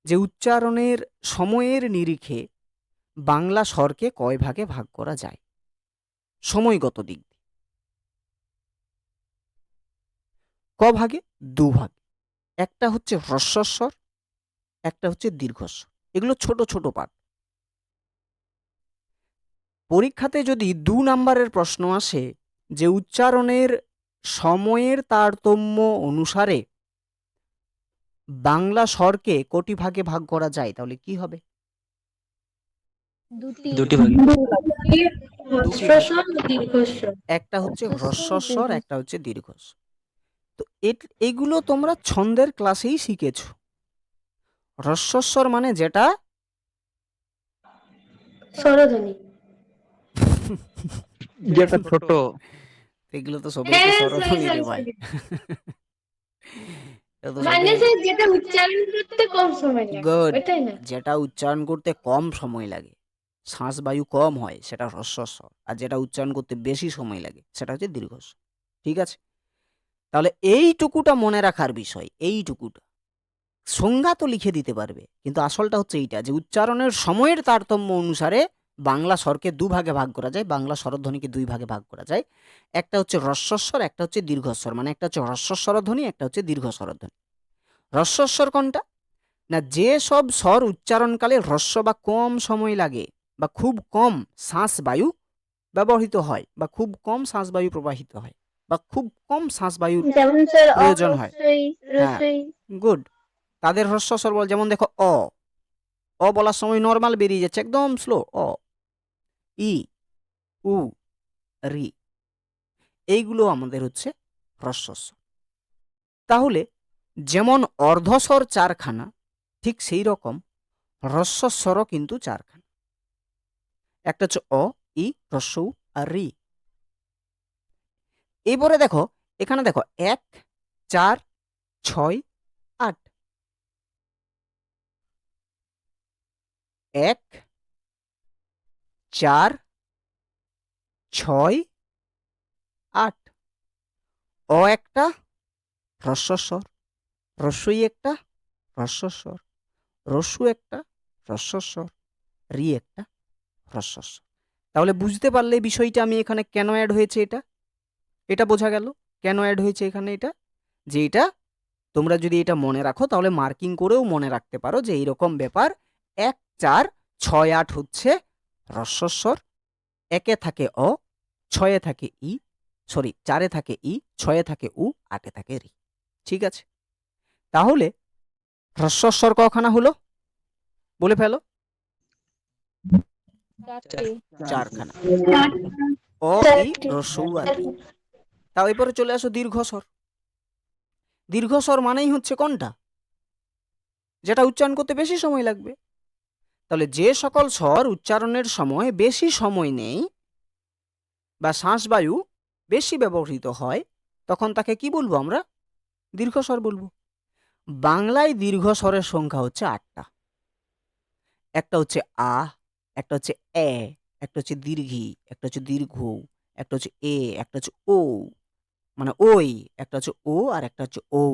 যে উচ্চারণের সময়ের নিরিখে বাংলা স্বরকে কয় ভাগে ভাগ করা যায় সময়গত দিক দিয়ে। ক ভাগে? 2 ভাগ। একটা হচ্ছে হ্রস্বস্বর, একটা হচ্ছে দীর্ঘস্বর। এগুলো ছোট ছোট পাঠ। পরীক্ষাতে যদি 2 নাম্বারের প্রশ্ন আসে যে উচ্চারণের সময়ের তারতম্য অনুসারে বাংলা স্বরকে কটি ভাগে ভাগ করা যায়, তাহলে কি হবে? দুটি ভাগে। হ্রস্বস্বর ও দীর্ঘস্বর। একটা হচ্ছে হ্রস্বস্বর, একটা হচ্ছে দীর্ঘস্বর। তো এগুলো তোমরা ছন্দের ক্লাসেই শিখেছ। হ্রস্বস্বর মানে যেটা স্বরধ্বনি। যেটা ছোট। এগুলো তো সবাইকে স্বরধ্বনি রে ভাই। এটা তো মানে সবাই- স্যার যেটা উচ্চারণ করতে কম সময় লাগে, Good. ওটাই না? যেটা উচ্চারণ করতে কম সময় লাগে, শ্বাস বায়ু কম হয়, সেটা হ্রস্বস্বর। আর যেটা উচ্চারণ করতে বেশি সময় লাগে সেটা হচ্ছে দীর্ঘস্বর। ঠিক আছে? তাহলে এইটুকুটা মনে রাখার বিষয়, এইটুকুটা। সংজ্ঞা তো লিখে দিতে পারবে, কিন্তু আসলটা হচ্ছে এইটা, যে উচ্চারণের সময়ের তারতম্য অনুসারে বাংলা স্বরকে 2 ভাগে ভাগ করা যায়, বাংলা স্বরধ্বনিকে 2 ভাগে ভাগ করা যায়। একটা হচ্ছে হ্রস্বস্বর, একটা হচ্ছে দীর্ঘস্বর। মানে একটা হচ্ছে হ্রস্বস্বরধ্বনি, একটা হচ্ছে দীর্ঘস্বরধ্বনি। হ্রস্বস্বর কোনটা? না, যে সব স্বর উচ্চারণকালে হ্রস্ব বা কম সময় লাগে, বা খুব কম শ্বাস বায়ু ব্যবহৃত হয়, বা খুব কম শ্বাস বায়ু প্রবাহিত হয়, বা খুব কম শ্বাস বায়ুর যেমন স্যার প্রয়োজন হয়। অরস্বই, হ্যাঁ, রস্বই। গুড। তাদের হ্রস্বস্বর বল, যেমন দেখো অ বলার সময় নর্মাল বেরিয়ে যাচ্ছে, একদম স্লো। অ, ই, উ, রি, এইগুলো আমাদের হচ্ছে হ্রস্বস্বর। তাহলে যেমন অর্ধস্বর 4খানা, ঠিক সেই রকম হ্রস্বস্বরও কিন্তু 4খানা। একটা হচ্ছে অ, ই, হ্রস্ব উ, আর রি। এবারে দেখো, এখানে দেখো 1, 4, 6, 8। 1, 4, 6, 8। অ একটা হ্রস্বস্বর, হ্রস্বই একটা হ্রস্বস্বর, রস্যু একটা হ্রস্বস্বর, রি একটা হ্রস্বস্বর। তাহলে বুঝতে পারলে বিষয়টা আমি এখানে কেন অ্যাড হয়েছে, এটা বোঝা গেল কেন অ্যাড হয়েছে এখানে এটা। যে এটা তোমরা যদি এটা মনে রাখো, তাহলে মার্কিং করেও মনে রাখতে পারো যে এইরকম ব্যাপার। 1, 4, 6, 8 হচ্ছে হ্রস্বস্বর, 1-এ থাকে অ, 6-এ থাকে ই, সরি 4-এ থাকে ই, 6-এ থাকে উ, 8-এ থাকে রি। ঠিক আছে? তাহলে হ্রস্বস্বর কখানা হলো বলে ফেলো? 4খানা। অ, ই, রস্যৌ আর রি। তাও এরপরে চলে আসো দীর্ঘস্বর। দীর্ঘস্বর মানেই হচ্ছে কোনটা? যেটা উচ্চারণ করতে বেশি সময় লাগবে। তাহলে যে সকল স্বর উচ্চারণের সময় বেশি সময় নেই, বা শ্বাসবায়ু বেশি ব্যবহৃত হয়, তখন তাকে কি বলবো আমরা? দীর্ঘস্বর বলবো। বাংলায় দীর্ঘস্বরের সংখ্যা হচ্ছে 8টা। একটা হচ্ছে আ, একটা হচ্ছে এ, একটা হচ্ছে দীর্ঘী, একটা হচ্ছে দীর্ঘ, একটা হচ্ছে এ, একটা হচ্ছে ও, মানে ওই, একটা হচ্ছে ও আর একটা হচ্ছে ও।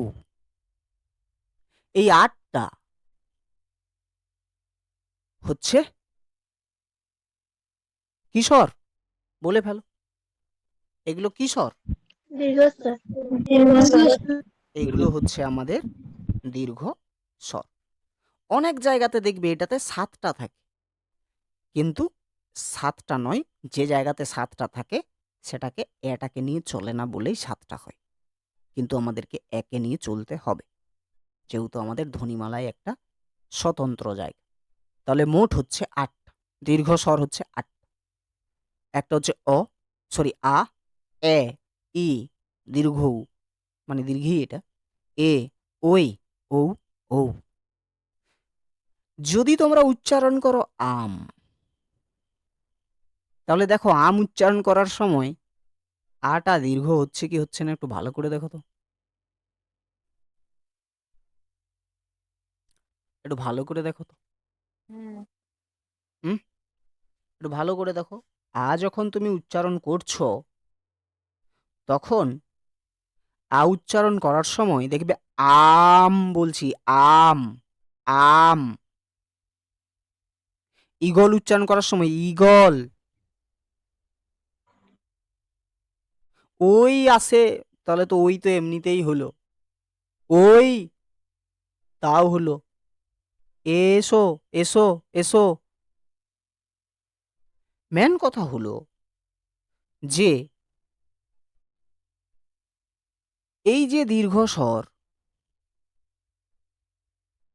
এই 8টা হচ্ছে কি স্বর? বলে ফেলো, এগুলো কি স্বর? দীর্ঘস্বর। এগুলো হচ্ছে আমাদের দীর্ঘ স্বর। অনেক জায়গাতে দেখবে এটাতে 7টা থাকে, কিন্তু 7টা নয়, যে জায়গাতে 7টা থাকে সেটাকে এটাকে নিয়ে চলে না বলেই 7টা হয়, কিন্তু আমাদেরকে একে নিয়ে চলতে হবে, যেহেতু আমাদের ধ্বনিমালায় একটা স্বতন্ত্র জায়গা। তাহলে মোট হচ্ছে 8টা দীর্ঘ স্বর, হচ্ছে 8টা। একটা হচ্ছে অ, সরি আ, এ, ই, দীর্ঘ উ, মানে দীর্ঘী এটা, এ, ওই, ও, ও। যদি তোমরা উচ্চারণ করো আম, তাহলে দেখো আম উচ্চারণ করার সময় আটা দীর্ঘ হচ্ছে কি হচ্ছে না একটু ভালো করে দেখো তো, একটু ভালো করে দেখো তো। হুম, একটু ভালো করে দেখো। যখন তুমি উচ্চারণ করছো, তখন উচ্চারণ করার সময় দেখবে আম বলছি, আম, আম। ইগল উচ্চারণ করার সময় ইগল, ওই আসে, তাহলে তো ওই তো এমনিতেই হলো, ওই, তাও হলো, এসো, এসো, এসো। মেন কথা হলো যে এই যে দীর্ঘ স্বর,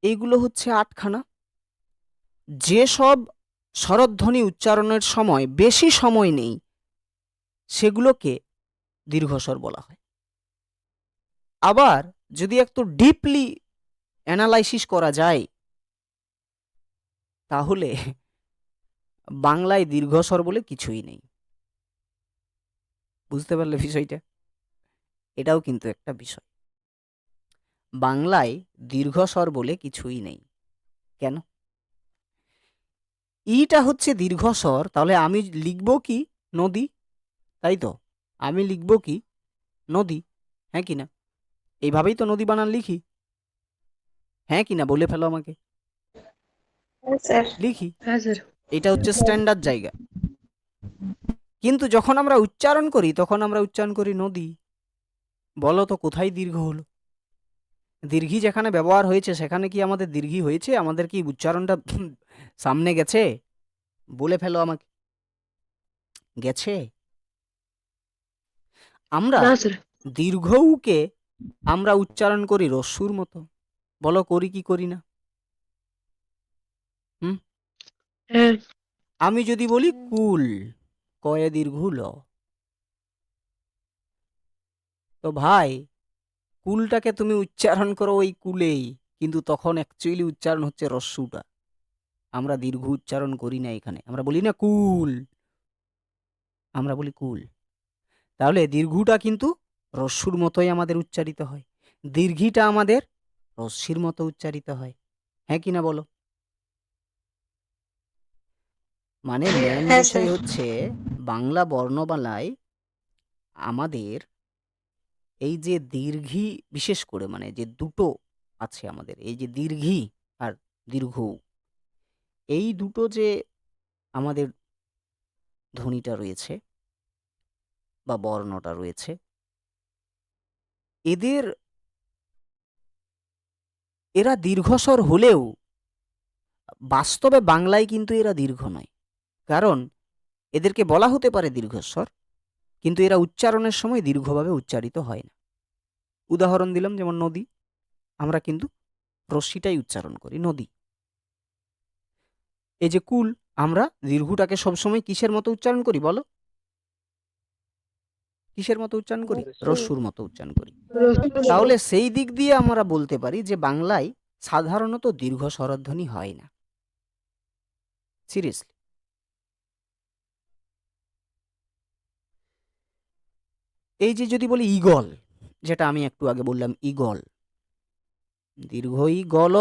এইগুলো হচ্ছে 8খানা। যেসব স্বরধ্বনি উচ্চারণের সময় বেশি সময় নেই সেগুলোকে দীর্ঘস্বর বলা হয়। আবার যদি একটু ডিপলি অ্যানালাইসিস করা যায়, তাহলে বাংলায় দীর্ঘস্বর বলে কিছুই নেই। বুঝতে পারলে বিষয়টা? এটাও কিন্তু একটা বিষয়। বাংলায় দীর্ঘস্বর বলে কিছুই নেই। কেন? ইটা হচ্ছে দীর্ঘস্বর, তাহলে আমি লিখব কি? নদী, তাই তো? আমি লিখব কি? নদী, হ্যাঁ কি না? এইভাবেই তো নদী বানান লিখি, হ্যাঁ কি না? বলে ফেলো আমাকে। স্যার। লিখি, হ্যাঁ স্যার। এটা হচ্ছে স্ট্যান্ডার্ড জায়গা। কিন্তু যখন আমরা উচ্চারণ করি তখন আমরা উচ্চারণ করি নদী। বলো তো কোথায় দীর্ঘ হলো? দীর্ঘি যেখানে ব্যবহার হয়েছে সেখানে কি আমাদের দীর্ঘি হয়েছে? আমাদের কি উচ্চারণটা সামনে গেছে? বলে ফেলো আমাকে, গেছে? আমরা না স্যার। দীর্ঘ উকে আমরা উচ্চারণ করি রস্যুর মতো। বলো করি কি করি না? হুম, হ্যাঁ। আমি যদি বলি কুল, কয়ে দীর্ঘ ল, তো ভাই কুলটাকে তুমি উচ্চারণ করো ওই কুলেই, কিন্তু তখন অ্যাকচুয়ালি উচ্চারণ হচ্ছে রস্যুটা। আমরা দীর্ঘ উচ্চারণ করি না এখানে, আমরা বলি না কুল, আমরা বলি কুল। তাহলে দীর্ঘটা কিন্তু রস্যুর মতোই আমাদের উচ্চারিত হয়, দীর্ঘিটা আমাদের রস্যির মতো উচ্চারিত হয়, হ্যাঁ কি না বলো? মানে মেন হ্যাঁ বিষয় স্যার। হচ্ছে বাংলা বর্ণমালায় আমাদের এই যে দীর্ঘি, বিশেষ করে মানে যে দুটো আছে আমাদের, এই যে দীর্ঘি আর দীর্ঘ, এই দুটো যে আমাদের ধ্বনিটা রয়েছে বা বর্ণটা রয়েছে, এদের, এরা দীর্ঘস্বর হলেও বাস্তবে বাংলায় কিন্তু এরা দীর্ঘ নয়। কারণ এদেরকে বলা হতে পারে দীর্ঘস্বর, কিন্তু এরা উচ্চারণের সময় দীর্ঘভাবে উচ্চারিত হয় না। উদাহরণ দিলাম, যেমন নদী, আমরা কিন্তু রশ্মিটাই উচ্চারণ করি নদী। এই যে কুল, আমরা দীর্ঘটাকে সবসময় কিসের মতো উচ্চারণ করি বলো? কিসের মতো উচ্চারণ করি? রস্যুর মতো উচ্চারণ করি। তাহলে সেই দিক দিয়ে আমরা বলতে পারি যে বাংলায় সাধারণত দীর্ঘ স্বরধ্বনি হয় না। সিরিয়াসলি। এই যে যদি বলি ঈগল, যেটা আমি একটু আগে বললাম ঈগল, দীর্ঘ ই গল,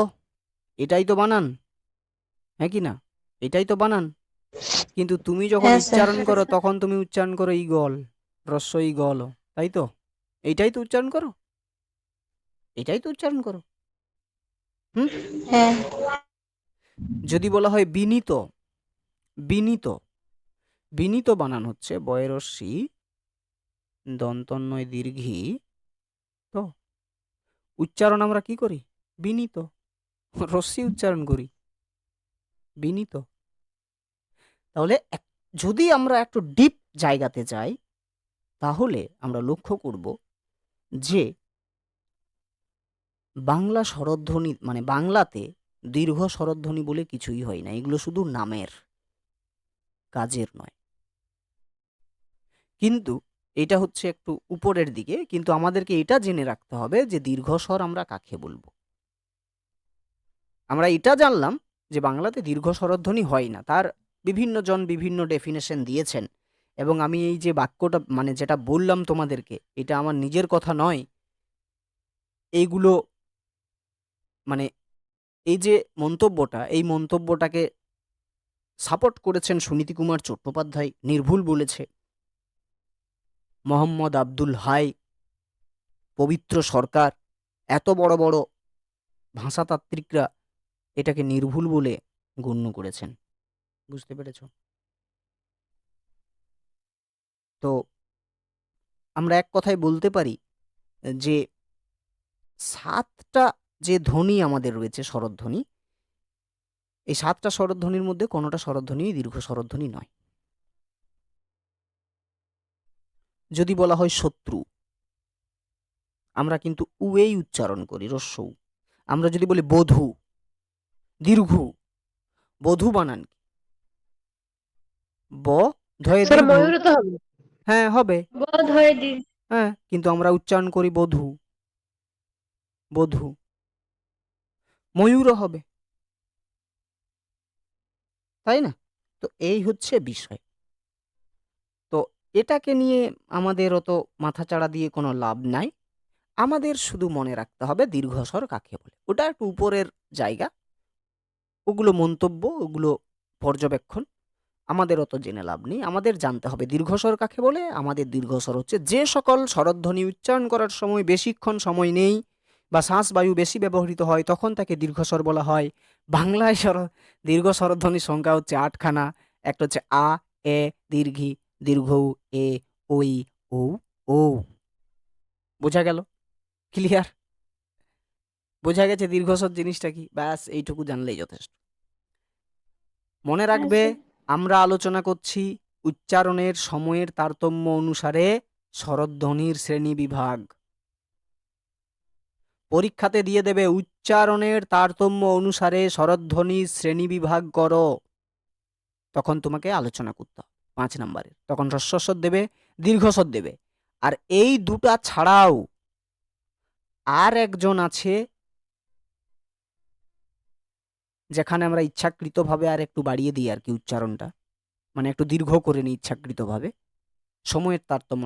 এটাই তো বানান, হ্যাঁ কি না? এটাই তো বানান। কিন্তু তুমি যখন হ্যাঁ স্যার। উচ্চারণ করো তখন তুমি উচ্চারণ করো ঈগল, হ্রস্ব ই গল, তাই তো? এইটাই তো উচ্চারণ করো, এটাই তো উচ্চারণ করো। হুম। হ্যাঁ। যদি বলা হয় বিনীত, বিনীত, বিনীত বানান হচ্ছে বয়রস্যি দন্তন্বয় দীর্ঘী, তো উচ্চারণ আমরা কি করি? বিনীত, রস্যি উচ্চারণ করি, বিনীত। তাহলে যদি আমরা একটু ডিপ জায়গাতে যাই তাহলে আমরা লক্ষ্য করব যে বাংলা স্বরধ্বনি মানে বাংলাতে দীর্ঘ স্বরধ্বনি বলে কিছুই হয় না, এগুলো শুধু নামের, কাজের নয়। কিন্তু এটা হচ্ছে একটু উপরের দিকে, কিন্তু আমাদেরকে এটা জেনে রাখতে হবে যে দীর্ঘস্বর আমরা কাকে বলবো। আমরা এটা জানলাম যে বাংলাতে দীর্ঘ স্বরধ্বনি হয় না, তার বিভিন্ন জন বিভিন্ন ডেফিনেশন দিয়েছেন, এবং আমি এই যে বাক্যটা মানে যেটা বললাম তোমাদেরকে, এটা আমার নিজের কথা নয়, এইগুলো মানে এই যে মন্তব্যটা, এই মন্তব্যটাকে সাপোর্ট করেছেন সুনীতি কুমার চট্টোপাধ্যায়, নির্ভুল বলেছে মোহাম্মদ আব্দুল হাই, পবিত্র সরকার, এত বড় বড় ভাষাতাত্ত্বিকরা এটাকে নির্ভুল বলে গণ্য করেছেন। বুঝতে পেরেছ? তো আমরা এক কথায় বলতে পারি যে 7টা যে ধ্বনি আমাদের রয়েছে স্বরধ্বনি, এই 7টা স্বরধ্বনির মধ্যে কোনোটা স্বরধ্বনি দীর্ঘ স্বরধ্বনি নয়। যদি বলা হয় শত্রু, আমরা কিন্তু উয়েই উচ্চারণ করি, হ্রস্ব উ। আমরা যদি বলি বধূ, দীর্ঘ, বধূ বানান কি? ব ধয়ে স্যার দীর্ঘ, ময়ূর তো হবে। হ্যাঁ হবে, বোধ হয়ে দি। হ্যাঁ, কিন্তু আমরা উচ্চারণ করি বধূ, বধূ। ময়ূরও হবে, তাই না? তো এই হচ্ছে বিষয়। তো এটাকে নিয়ে আমাদের অত মাথাচাড়া দিয়ে কোনো লাভ নাই, আমাদের শুধু মনে রাখতে হবে দীর্ঘস্বর কাকে বলে। ওটা একটু উপরের জায়গা, ওগুলো মন্তব্য, ওগুলো পর্যবেক্ষণ, আমাদের অত জেনে লাভ নেই। আমাদের জানতে হবে দীর্ঘস্বর কাকে বলে। আমাদের দীর্ঘস্বর হচ্ছে যে সকল স্বরধ্বনি উচ্চারণ করার সময় বেশিক্ষণ সময় নেই বা শ্বাস বায়ু বেশি ব্যবহৃত হয়, তখন তাকে দীর্ঘস্বর বলা হয়। বাংলায় দীর্ঘ স্বরধ্বনির সংখ্যা হচ্ছে 8খানা। একটা হচ্ছে আ, এ, দীর্ঘি, দীর্ঘ উ, এ, ওই, ও, ও। বোঝা গেল? ক্লিয়ার? বোঝা গেছে দীর্ঘস্বর জিনিসটা কি? ব্যাস এইটুকু জানলেই যথেষ্ট। মনে হ্যাঁ রাখবে, স্যার। আমরা আলোচনা করছি উচ্চারণের সময়ের তারতম্য অনুসারে স্বরধ্বনির শ্রেণী বিভাগ। পরীক্ষাতে দিয়ে দেবে উচ্চারণের তারতম্য অনুসারে স্বরধ্বনির শ্রেণী বিভাগ করো, তখন তোমাকে আলোচনা করতে হবে 5 নম্বরের। তখন হ্রস্বস্বর দেবে, দীর্ঘস্বর দেবে। আর এই দুটা ছাড়াও আর একজন আছে, যেখানে আমরা ইচ্ছাকৃতভাবে আর একটু বাড়িয়ে দিই আর কি উচ্চারণটা, মানে একটু দীর্ঘ করে নিই ইচ্ছাকৃতভাবে, সময়ের তারতম্য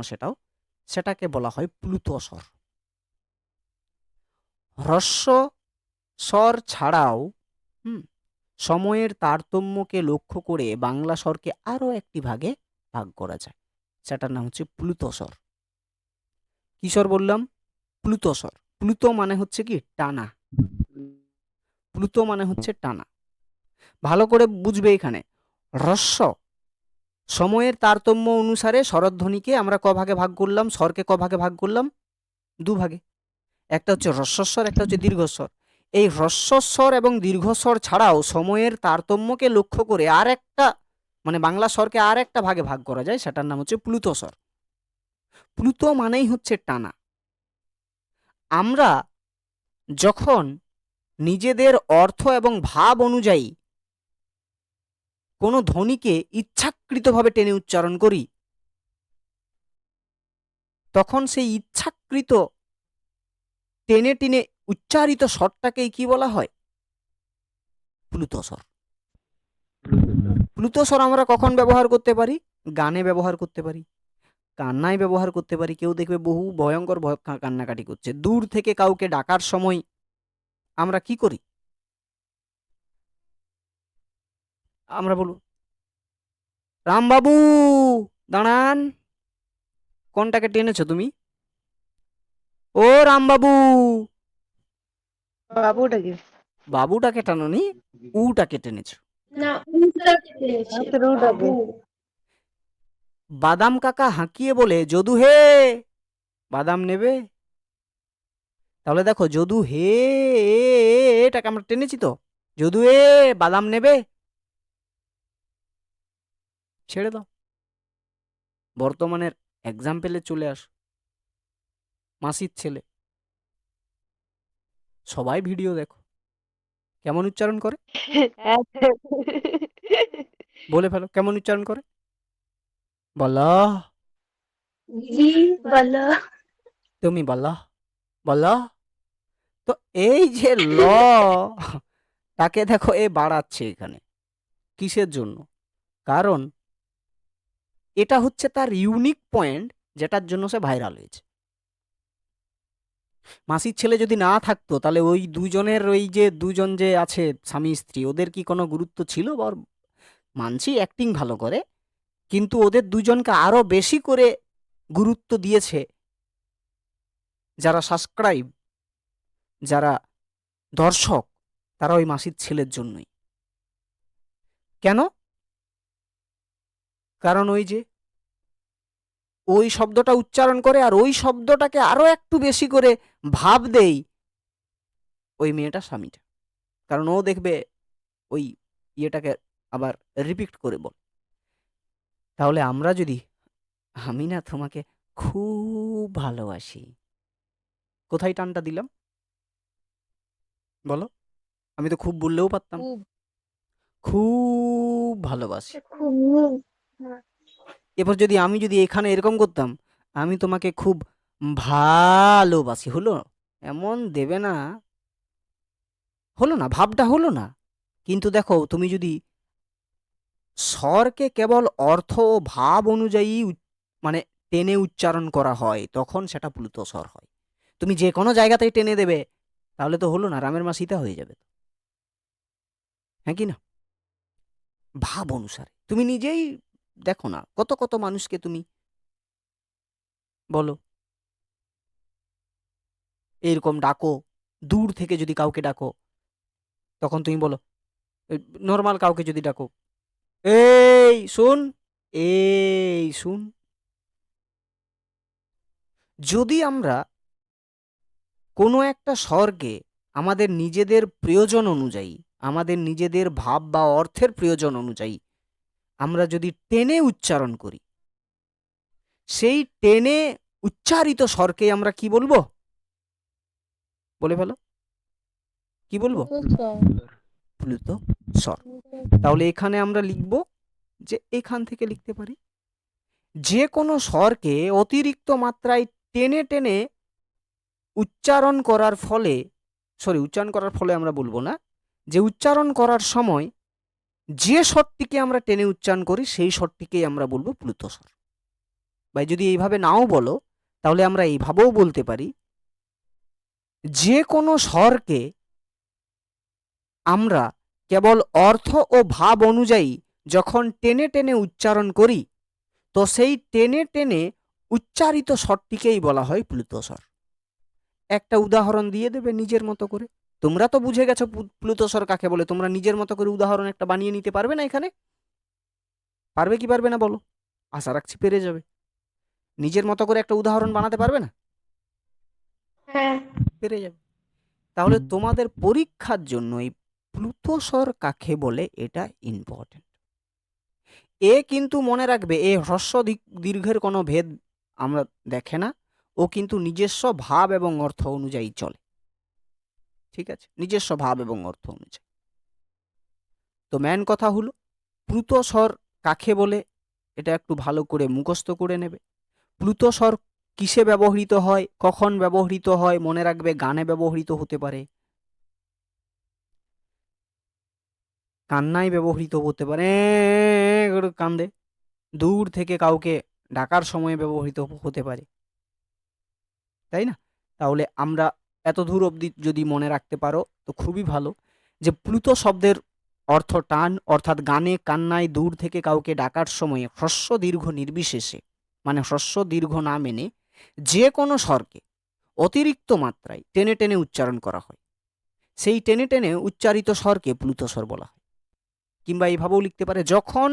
সেটাকে বলা হয় প্লুত স্বর। হ্রস্ব স্বর ছাড়াও সময়ের তারতম্যকে লক্ষ্য করে বাংলা স্বরকে আরো একটি ভাগে ভাগ করা যায়, সেটার নাম হচ্ছে প্লুত স্বর। কি স্বর বললাম? প্লুত স্বর। প্লুত মানে হচ্ছে কি? টানা। প্লুত মানে হচ্ছে টানা। ভালো করে বুঝবে এখানে, হ্রস্ব সময়ের তারতম্য অনুসারে স্বরধ্বনিকে আমরা ক ভাগে ভাগ করলাম, স্বরকে ক ভাগে ভাগ করলাম? 2 ভাগে। একটা হচ্ছে হ্রস্বস্বর, একটা হচ্ছে দীর্ঘস্বর। এই হ্রস্বস্বর এবং দীর্ঘস্বর ছাড়াও সময়ের তারতম্যকে লক্ষ্য করে আর একটা মানে বাংলা স্বরকে আর একটা ভাগে ভাগ করা যায়, সেটার নাম হচ্ছে প্লুত স্বর। প্লুত মানেই হচ্ছে টানা। আমরা যখন নিজেদের অর্থ এবং ভাব অনুযায়ী কোনো ধ্বনিকে ইচ্ছাকৃতভাবে টেনে উচ্চারণ করি, তখন সেই ইচ্ছাকৃত টেনে টেনে উচ্চারিত স্বরটাকেই কি বলা হয়? প্লুত স্বর। প্লুত স্বর আমরা কখন ব্যবহার করতে পারি? গানে ব্যবহার করতে পারি। কান্নায় ব্যবহার করতে পারি। কেউ দেখবে বহু ভয়ঙ্কর কান্নাকাটি করছে, দূর থেকে কাউকে ডাকার সময় আমরা কি করি? আমরা বলবো, রামবাবু দাঁড়ান। কোনটাকে টেনেছো তুমি? ও রামবাবু। বাবুটাকে বাবুটাকে টানোনি, উটাকে টেনেছো। না, উল্টাকে পেয়েছে। ওটাকে বাদাম কাকা হাঁকিয়ে বলে, যদু হে, বাদাম নেবে? তাহলে দেখো, যদু হে এটাকে আমরা টেনেছি তো, যদু এ বাদাম নেবে? ছেড়ে দাও। বর্তমানের এক্সাম্পলে চলে আস। মাসির ছেলে, সবাই ভিডিও দেখো, কেমন উচ্চারণ করে বলে ফেলো, কেমন উচ্চারণ করে? বলো, জি, বলো তুমি বলো, বলো। তো এই যে ল তাকে দেখো এ বাড়াচ্ছে এখানে, কিসের জন্য? কারণ এটা হচ্ছে তার ইউনিক পয়েন্ট, যেটার জন্য সে ভাইরাল হয়েছে। মাসির ছেলে যদি না থাকতো, তাহলে ওই দুজনের, ওই যে দুজন যে আছে স্বামী স্ত্রী, ওদের কি কোনো গুরুত্ব ছিল? বা মানছি অ্যাক্টিং ভালো করে, কিন্তু ওদের দুজনকে আরো বেশি করে গুরুত্ব দিয়েছে যারা সাবস্ক্রাইব, যারা দর্শক, তারা ওই মাসির ছেলের জন্যই। কেন? কারণ ওই যে ওই শব্দটা উচ্চারণ করে, আর ওই শব্দটাকে আরো একটু বেশি করে ভাব দেই ওই মেয়েটা, স্বামীটা। কারণ ও দেখবে ওই ইয়েটাকে আবার রিপিট করে বল। তাহলে আমরা যদি, আমি না তোমাকে খুব ভালোবাসি, কোথায় টানটা দিলাম বলো? আমি তো খুব বললেও পারতাম, খুব। খুব ভালোবাসি। খুব এবার যদি আমি যদি এখানে এরকম করতাম, আমি তোমাকে খুব ভালোবাসি, হলো? এমন দেবে না, হলো না, ভাবটা হলো না। কিন্তু দেখো, তুমি যদি স্বরকে কেবল অর্থ ও ভাব অনুযায়ী মানে টেনে উচ্চারণ করা হয়, তখন সেটা প্লুত স্বর হয়। তুমি যে কোনো জায়গাতেই টেনে দেবে, তাহলে তো হলো না, রামের মা সীতা হয়ে যাবে। হ্যাঁ কি না? ভাব অনুসারে তুমি নিজেই দেখো না, কত কত মানুষকে তুমি বলো এরকম ডাকো, দূর থেকে যদি কাউকে ডাকো, তখন তুমি বলো, নর্মাল কাউকে যদি ডাকো, এই শুন, এই শুন। যদি আমরা কোনো একটা স্বরকে আমাদের নিজেদের প্রয়োজন অনুযায়ী, আমাদের নিজেদের ভাব বা অর্থের প্রয়োজন অনুযায়ী আমরা যদি টেনে উচ্চারণ করি, সেই টেনে উচ্চারিত স্বরকে আমরা কি বলবো? বলে ফেলো, কি বলবো? প্লুত স্বর। তাহলে এখানে আমরা লিখব, যে এখান থেকে লিখতে পারি, যে কোনো স্বরকে অতিরিক্ত মাত্রায় টেনে টেনে উচ্চারণ করার ফলে, উচ্চারণ করার ফলে আমরা বলবো না, যে উচ্চারণ করার সময় যে স্বরটিকে আমরা টেনে উচ্চারণ করি, সেই স্বরটিকেই আমরা বলবো প্লুত স্বর। বা যদি এইভাবে নাও বলো, তাহলে আমরা এইভাবেও বলতে পারি, যে কোনো স্বরকে আমরা কেবল অর্থ ও ভাব অনুযায়ী যখন টেনে টেনে উচ্চারণ করি, তো সেই টেনে টেনে উচ্চারিত স্বরটিকেই বলা হয় প্লুত স্বর। একটা উদাহরণ দিয়ে দেবে নিজের মতো করে। তোমরা তো বুঝে গেছো প্লুত স্বর কাকে বলে, তোমরা নিজের মতো করে উদাহরণ একটা বানিয়ে নিতে পারবে না এখানে? পারবে কি পারবে না বলো? আশা রাখছি পেরে যাবে। নিজের মতো করে একটা উদাহরণ বানাতে পারবে না? হ্যাঁ। পেরে যাবে। তাহলে তোমাদের পরীক্ষার জন্য এই প্লুত স্বর কাকে বলে, এটা ইম্পর্টেন্ট। এ কিন্তু মনে রাখবে, এ হ্রস্ব দীর্ঘের কোনো ভেদ আমরা দেখে না, ও কিন্তু নিজস্ব ভাব এবং অর্থ অনুযায়ী চলে। ঠিক আছে, নিজস্ব ভাব এবং অর্থ অনুযায়ী। তো মেন কথা হলো, প্লুত স্বর কাকে বলে এটা একটু ভালো করে মুখস্থ করে নেবে। প্লুত স্বর কিসে ব্যবহৃত হয়, কখন ব্যবহৃত হয়, মনে রাখবে গানে ব্যবহৃত হতে পারে, কান্নায় ব্যবহৃত হতে পারে, কান্দে, দূর থেকে কাউকে ডাকার সময় ব্যবহৃত হতে পারে, তাই না? তাহলে আমরা এত দূর অবধি যদি মনে রাখতে পারো তো খুবই ভালো, যে প্লুতো শব্দের অর্থ টান, অর্থাৎ গানে কান্নায় দূর থেকে কাউকে ডাকার সময়ে হ্রস্ব দীর্ঘ নির্বিশেষে, মানে হ্রস্ব দীর্ঘ না মেনে যে কোনো স্বরকে অতিরিক্ত মাত্রায় টেনে টেনে উচ্চারণ করা হয়, সেই টেনে টেনে উচ্চারিত স্বরকে প্লুতো স্বর বলা হয়। কিংবা এইভাবেও লিখতে পারে, যখন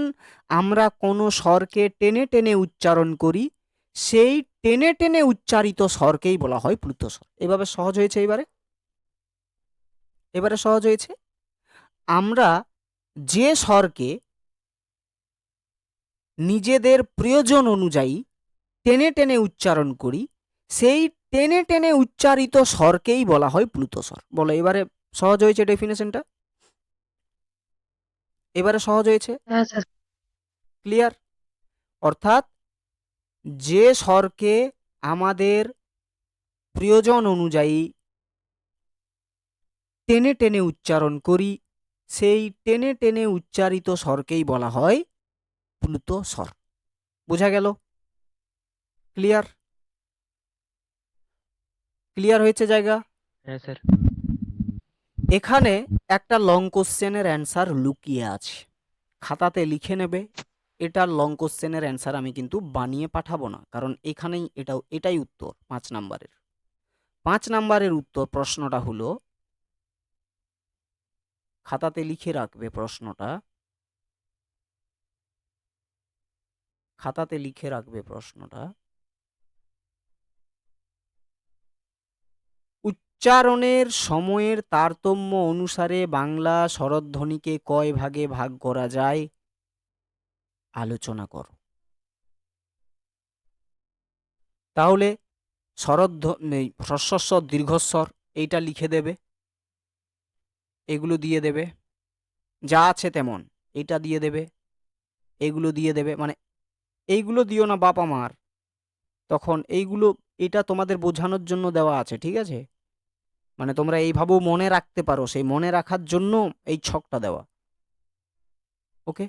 আমরা কোনো স্বরকে টেনে টেনে উচ্চারণ করি সেই টেনে টেনে উচ্চারিত স্বরকেই বলা হয় প্লুতো স্বর। এভাবে সহজ হয়েছে? এবারে সহজ হয়েছে। আমরা যে স্বরকে নিজেদের প্রয়োজন অনুযায়ী টেনে টেনে উচ্চারণ করি সেই টেনে টেনে উচ্চারিত স্বরকেই বলা হয় প্লুতো স্বর। বলো, এবারে সহজ হয়েছে ডেফিনেশনটা? এবারে সহজ হয়েছে? হ্যাঁ স্যার। ক্লিয়ার? অর্থাৎ যে স্বরকে আমাদের প্রয়োজন অনুযায়ী টেনে টেনে উচ্চারণ করি সেই টেনে টেনে উচ্চারিত স্বরকেই বলা হয় প্লুতো স্বর। বোঝা গেল? ক্লিয়ার? ক্লিয়ার হয়েছে জায়গা? হ্যাঁ স্যার। এখানে একটা লং কোশ্চেনের অ্যান্সার লুকিয়ে আছে, খাতাতে লিখে নেবে। এটার লং কোশ্চেনের অ্যান্সার আমি কিন্তু বানিয়ে পাঠাবো না, কারণ এখানেই এটাই উত্তর 5 নাম্বারের। 5 নাম্বারের উত্তর প্রশ্নটা হলো, খাতাতে লিখে রাখবে প্রশ্নটা, খাতাতে লিখে রাখবে প্রশ্নটা। উচ্চারণের সময়ের তারতম্য অনুসারে বাংলা স্বরধ্বনিকে কয় ভাগে ভাগ করা যায় আলোচনা করো। তাহলে হ্রস্বস্বর দীর্ঘস্বর এইটা লিখে দেবে, এগুলো দিয়ে দেবে, যা আছে তেমন এটা দিয়ে দেবে, এগুলো দিয়ে দেবে। মানে এইগুলো দিও না বাপ আমার, তখন এইগুলো, এটা তোমাদের বোঝানোর জন্য দেওয়া আছে, ঠিক আছে? মানে তোমরা এইভাবেও মনে রাখতে পারো, সেই মনে রাখার জন্য এই ছকটা দেওয়া। ওকে?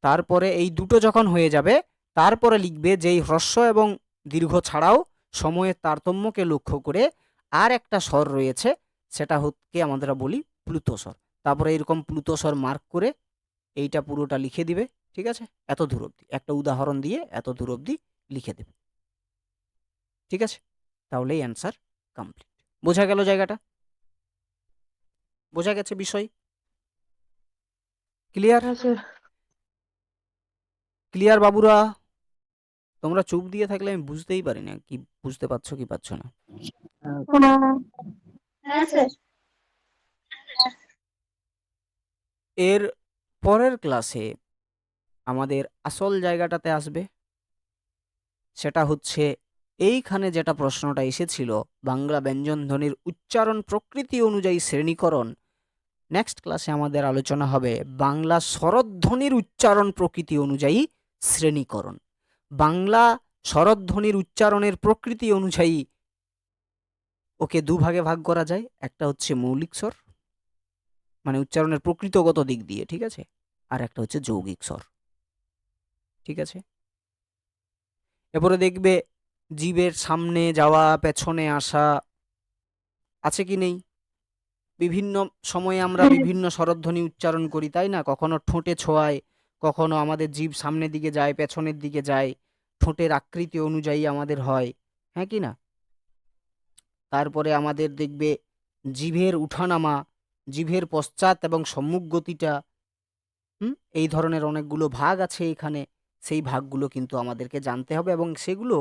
তারপরে এই দুটো যখন হয়ে যাবে তারপরে লিখবে যে এই হ্রস্ব এবং দীর্ঘ ছাড়াও সময়ের তারতম্যকে লক্ষ্য করে আর একটা স্বর রয়েছে, সেটা হচ্ছে আমরা বলি প্লুতো স্বর। তারপরে এরকম প্লুতো স্বর মার্ক করে এইটা পুরোটা লিখে দিবে, ঠিক আছে? এত দূর অবধি একটা উদাহরণ দিয়ে এত দূর অবধি লিখে দেবে, ঠিক আছে? তাহলেই অ্যান্সার কমপ্লিট। বোঝা গেল জায়গাটা? বোঝা গেছে বিষয়? ক্লিয়ার? হ্যাঁ স্যার। ক্লিয়ার বাবুরা? তোমরা চুপ দিয়ে থাকলে আমি বুঝতেই পারি না কি বুঝতে পারছো কি পারছো না। হ্যাঁ স্যার। এর পরের ক্লাসে আমাদের আসল জায়গাটাতে আসবে, সেটা হচ্ছে এইখানে যেটা প্রশ্নটা এসেছিল, বাংলা ব্যঞ্জনধ্বনির উচ্চারণ প্রকৃতি অনুযায়ী শ্রেণীকরণ। নেক্সট ক্লাসে আমাদের আলোচনা হবে বাংলা স্বরধ্বনির উচ্চারণ প্রকৃতি অনুযায়ী শ্রেণীকরণ। বাংলা স্বরধ্বনির উচ্চারণের প্রকৃতি অনুযায়ী ওকে দুভাগে ভাগ করা যায়, একটা হচ্ছে মৌলিক স্বর, মানে উচ্চারণের প্রকৃতগত দিক দিয়ে, ঠিক আছে? আর একটা হচ্ছে যৌগিক স্বর, ঠিক আছে? এরপরে দেখবে জিভের সামনে যাওয়া পেছনে আসা আছে কি নেই। বিভিন্ন সময়ে আমরা বিভিন্ন স্বরধ্বনি উচ্চারণ করি, তাই না? কখনো ঠোঁটে ছোঁয়ায়, কখনো আমাদের জিভ সামনের দিকে যায়, পেছনের দিকে যায়, ঠোঁটের আকৃতি অনুযায়ী আমাদের হয়, হ্যাঁ কি না? তারপরে আমাদের দেখবে জিভের উঠানামা, জিভের পশ্চাৎ এবং সম্মুখ গতিটা, এই ধরনের অনেকগুলো ভাগ আছে এখানে। সেই ভাগগুলো কিন্তু আমাদেরকে জানতে হবে এবং সেগুলো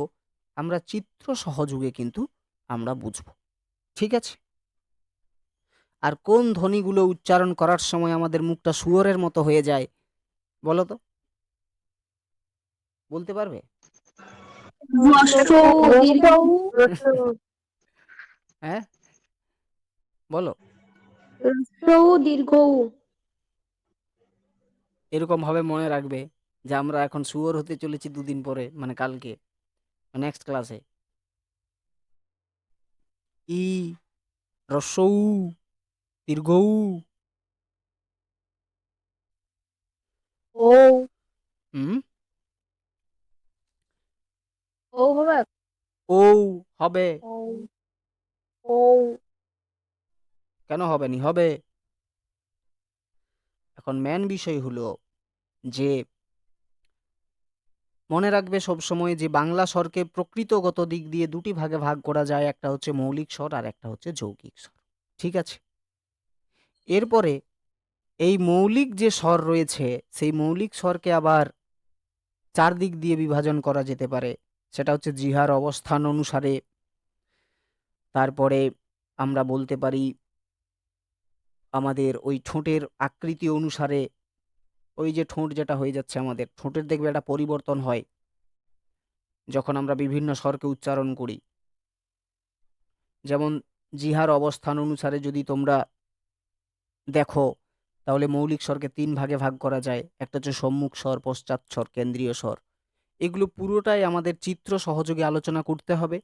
আমরা চিত্র সহযোগে কিন্তু আমরা বুঝবো, ঠিক আছে? আর কোন ধ্বনিগুলো উচ্চারণ করার সময় আমাদের মুখটা শুয়োরের মতো হয়ে যায় বলো তো? বলতে পারবে? হ্যাঁ বলো। দীর্ঘ। এরকম ভাবে মনে রাখবে যে আমরা এখন শুয়োর হতে চলেছি 2 দিন পরে, মানে কালকে, নেক্সট ক্লাসে। ই, রস্যৌ, দীর্ঘৌ, ও। হুম ও হবে। ও হবে। ও ও কেন হবে নি? হবে। এখন মেন বিষয় হলো যে মনে রাখবে সবসময় যে বাংলা স্বরকে প্রকৃতগত দিক দিয়ে দুটি ভাগে ভাগ করা যায়, একটা হচ্ছে মৌলিক স্বর আর একটা হচ্ছে যৌগিক স্বর। ঠিক আছে? এরপরে এই মৌলিক যে স্বর রয়েছে সেই মৌলিক স্বরকে আবার চার দিক দিয়ে বিভাজন করা যেতে পারে। সেটা হচ্ছে জিহ্বার অবস্থান অনুসারে, তারপরে আমরা বলতে পারি আমাদের ওই ঠোঁটের আকৃতি অনুসারে, ওই যে ঠোঁট যেটা হয়ে যাচ্ছে আমাদের ঠোঁটের দেখবে একটা পরিবর্তন হয় যখন আমরা বিভিন্ন স্বরকে উচ্চারণ করি। যেমন জিহ্বার অবস্থান অনুসারে যদি তোমরা দেখো তাহলে মৌলিক স্বরকে তিন ভাগে ভাগ করা যায়। একটা হচ্ছে সম্মুখ স্বর, পশ্চাৎ স্বর, কেন্দ্রীয় স্বর। এগুলো পুরোটাই আমাদের চিত্র সহযোগে আলোচনা করতে হবে।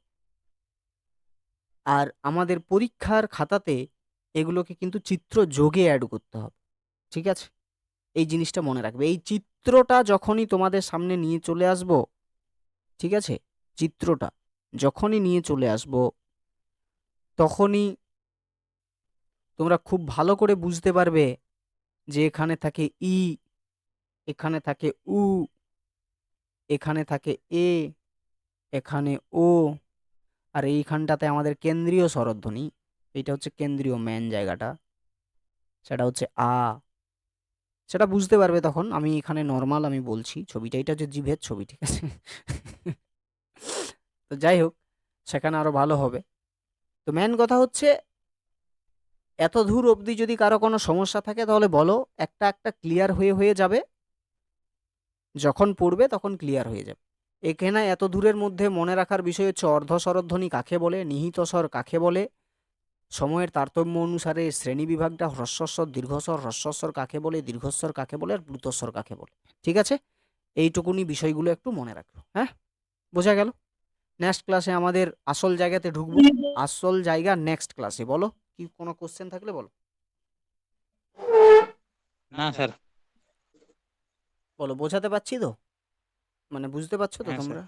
আর আমাদের পরীক্ষার খাতাতে এগুলোকে কিন্তু চিত্র যোগে অ্যাড করতে হবে। ঠিক আছে? এই জিনিসটা মনে রাখবে। এই চিত্রটা যখনই তোমাদের সামনে নিয়ে চলে আসবো, ঠিক আছে, চিত্রটা যখনই নিয়ে চলে আসবো তখনই তোমরা খুব ভালো করে বুঝতে পারবে যে এখানে থাকে ই, এখানে থাকে উ, এখানে থাকে এ, এখানে ও, আর এইখানটাতে আমাদের কেন্দ্রীয় স্বরধ্বনি, এটা হচ্ছে কেন্দ্রীয় মেন জায়গাটা, সেটা হচ্ছে আ। সেটা বুঝতে পারবে তখন। আমি এখানে নর্মাল আমি বলছি ছবিটা, এটা হচ্ছে জিভের ছবি, ঠিক আছে? তো যাই হোক, সেখানে আরো ভালো হবে। তো মেন কথা হচ্ছে এত দূর অবধি যদি কারো কোনো সমস্যা থাকে তাহলে বলো, একটা একটা ক্লিয়ার হয়ে হয়ে যাবে। যখন পড়বে তখন ক্লিয়ার হয়ে যাবে। এখানে এত দূরের মধ্যে মনে রাখার বিষয় হচ্ছে অর্ধস্বরধ্বনি কাকে বলে, নিহিত স্বর কাকে বলে, সময়ের তারতম্য অনুসারে শ্রেণী বিভাগটা হ্রস্বস্বর দীর্ঘস্বর, হ্রস্বস্বর কাকে বলে, দীর্ঘস্বর কাকে বলে, আর প্লুতস্বর কাকে বলে। ঠিক আছে? এইটুকুনি বিষয়গুলো একটু মনে রাখো। হ্যাঁ, বোঝা গেল? নেক্সট ক্লাসে আমাদের আসল জায়গাতে ঢুকবো। আসল জায়গা নেক্সট ক্লাসে। বলো, কি কোনো কোশ্চেন থাকলে বলো। না স্যার। বলো, বোঝাতে পারছি তো? মানে বুঝতে পারছো তো হ্যাঁ স্যার। তোমরা?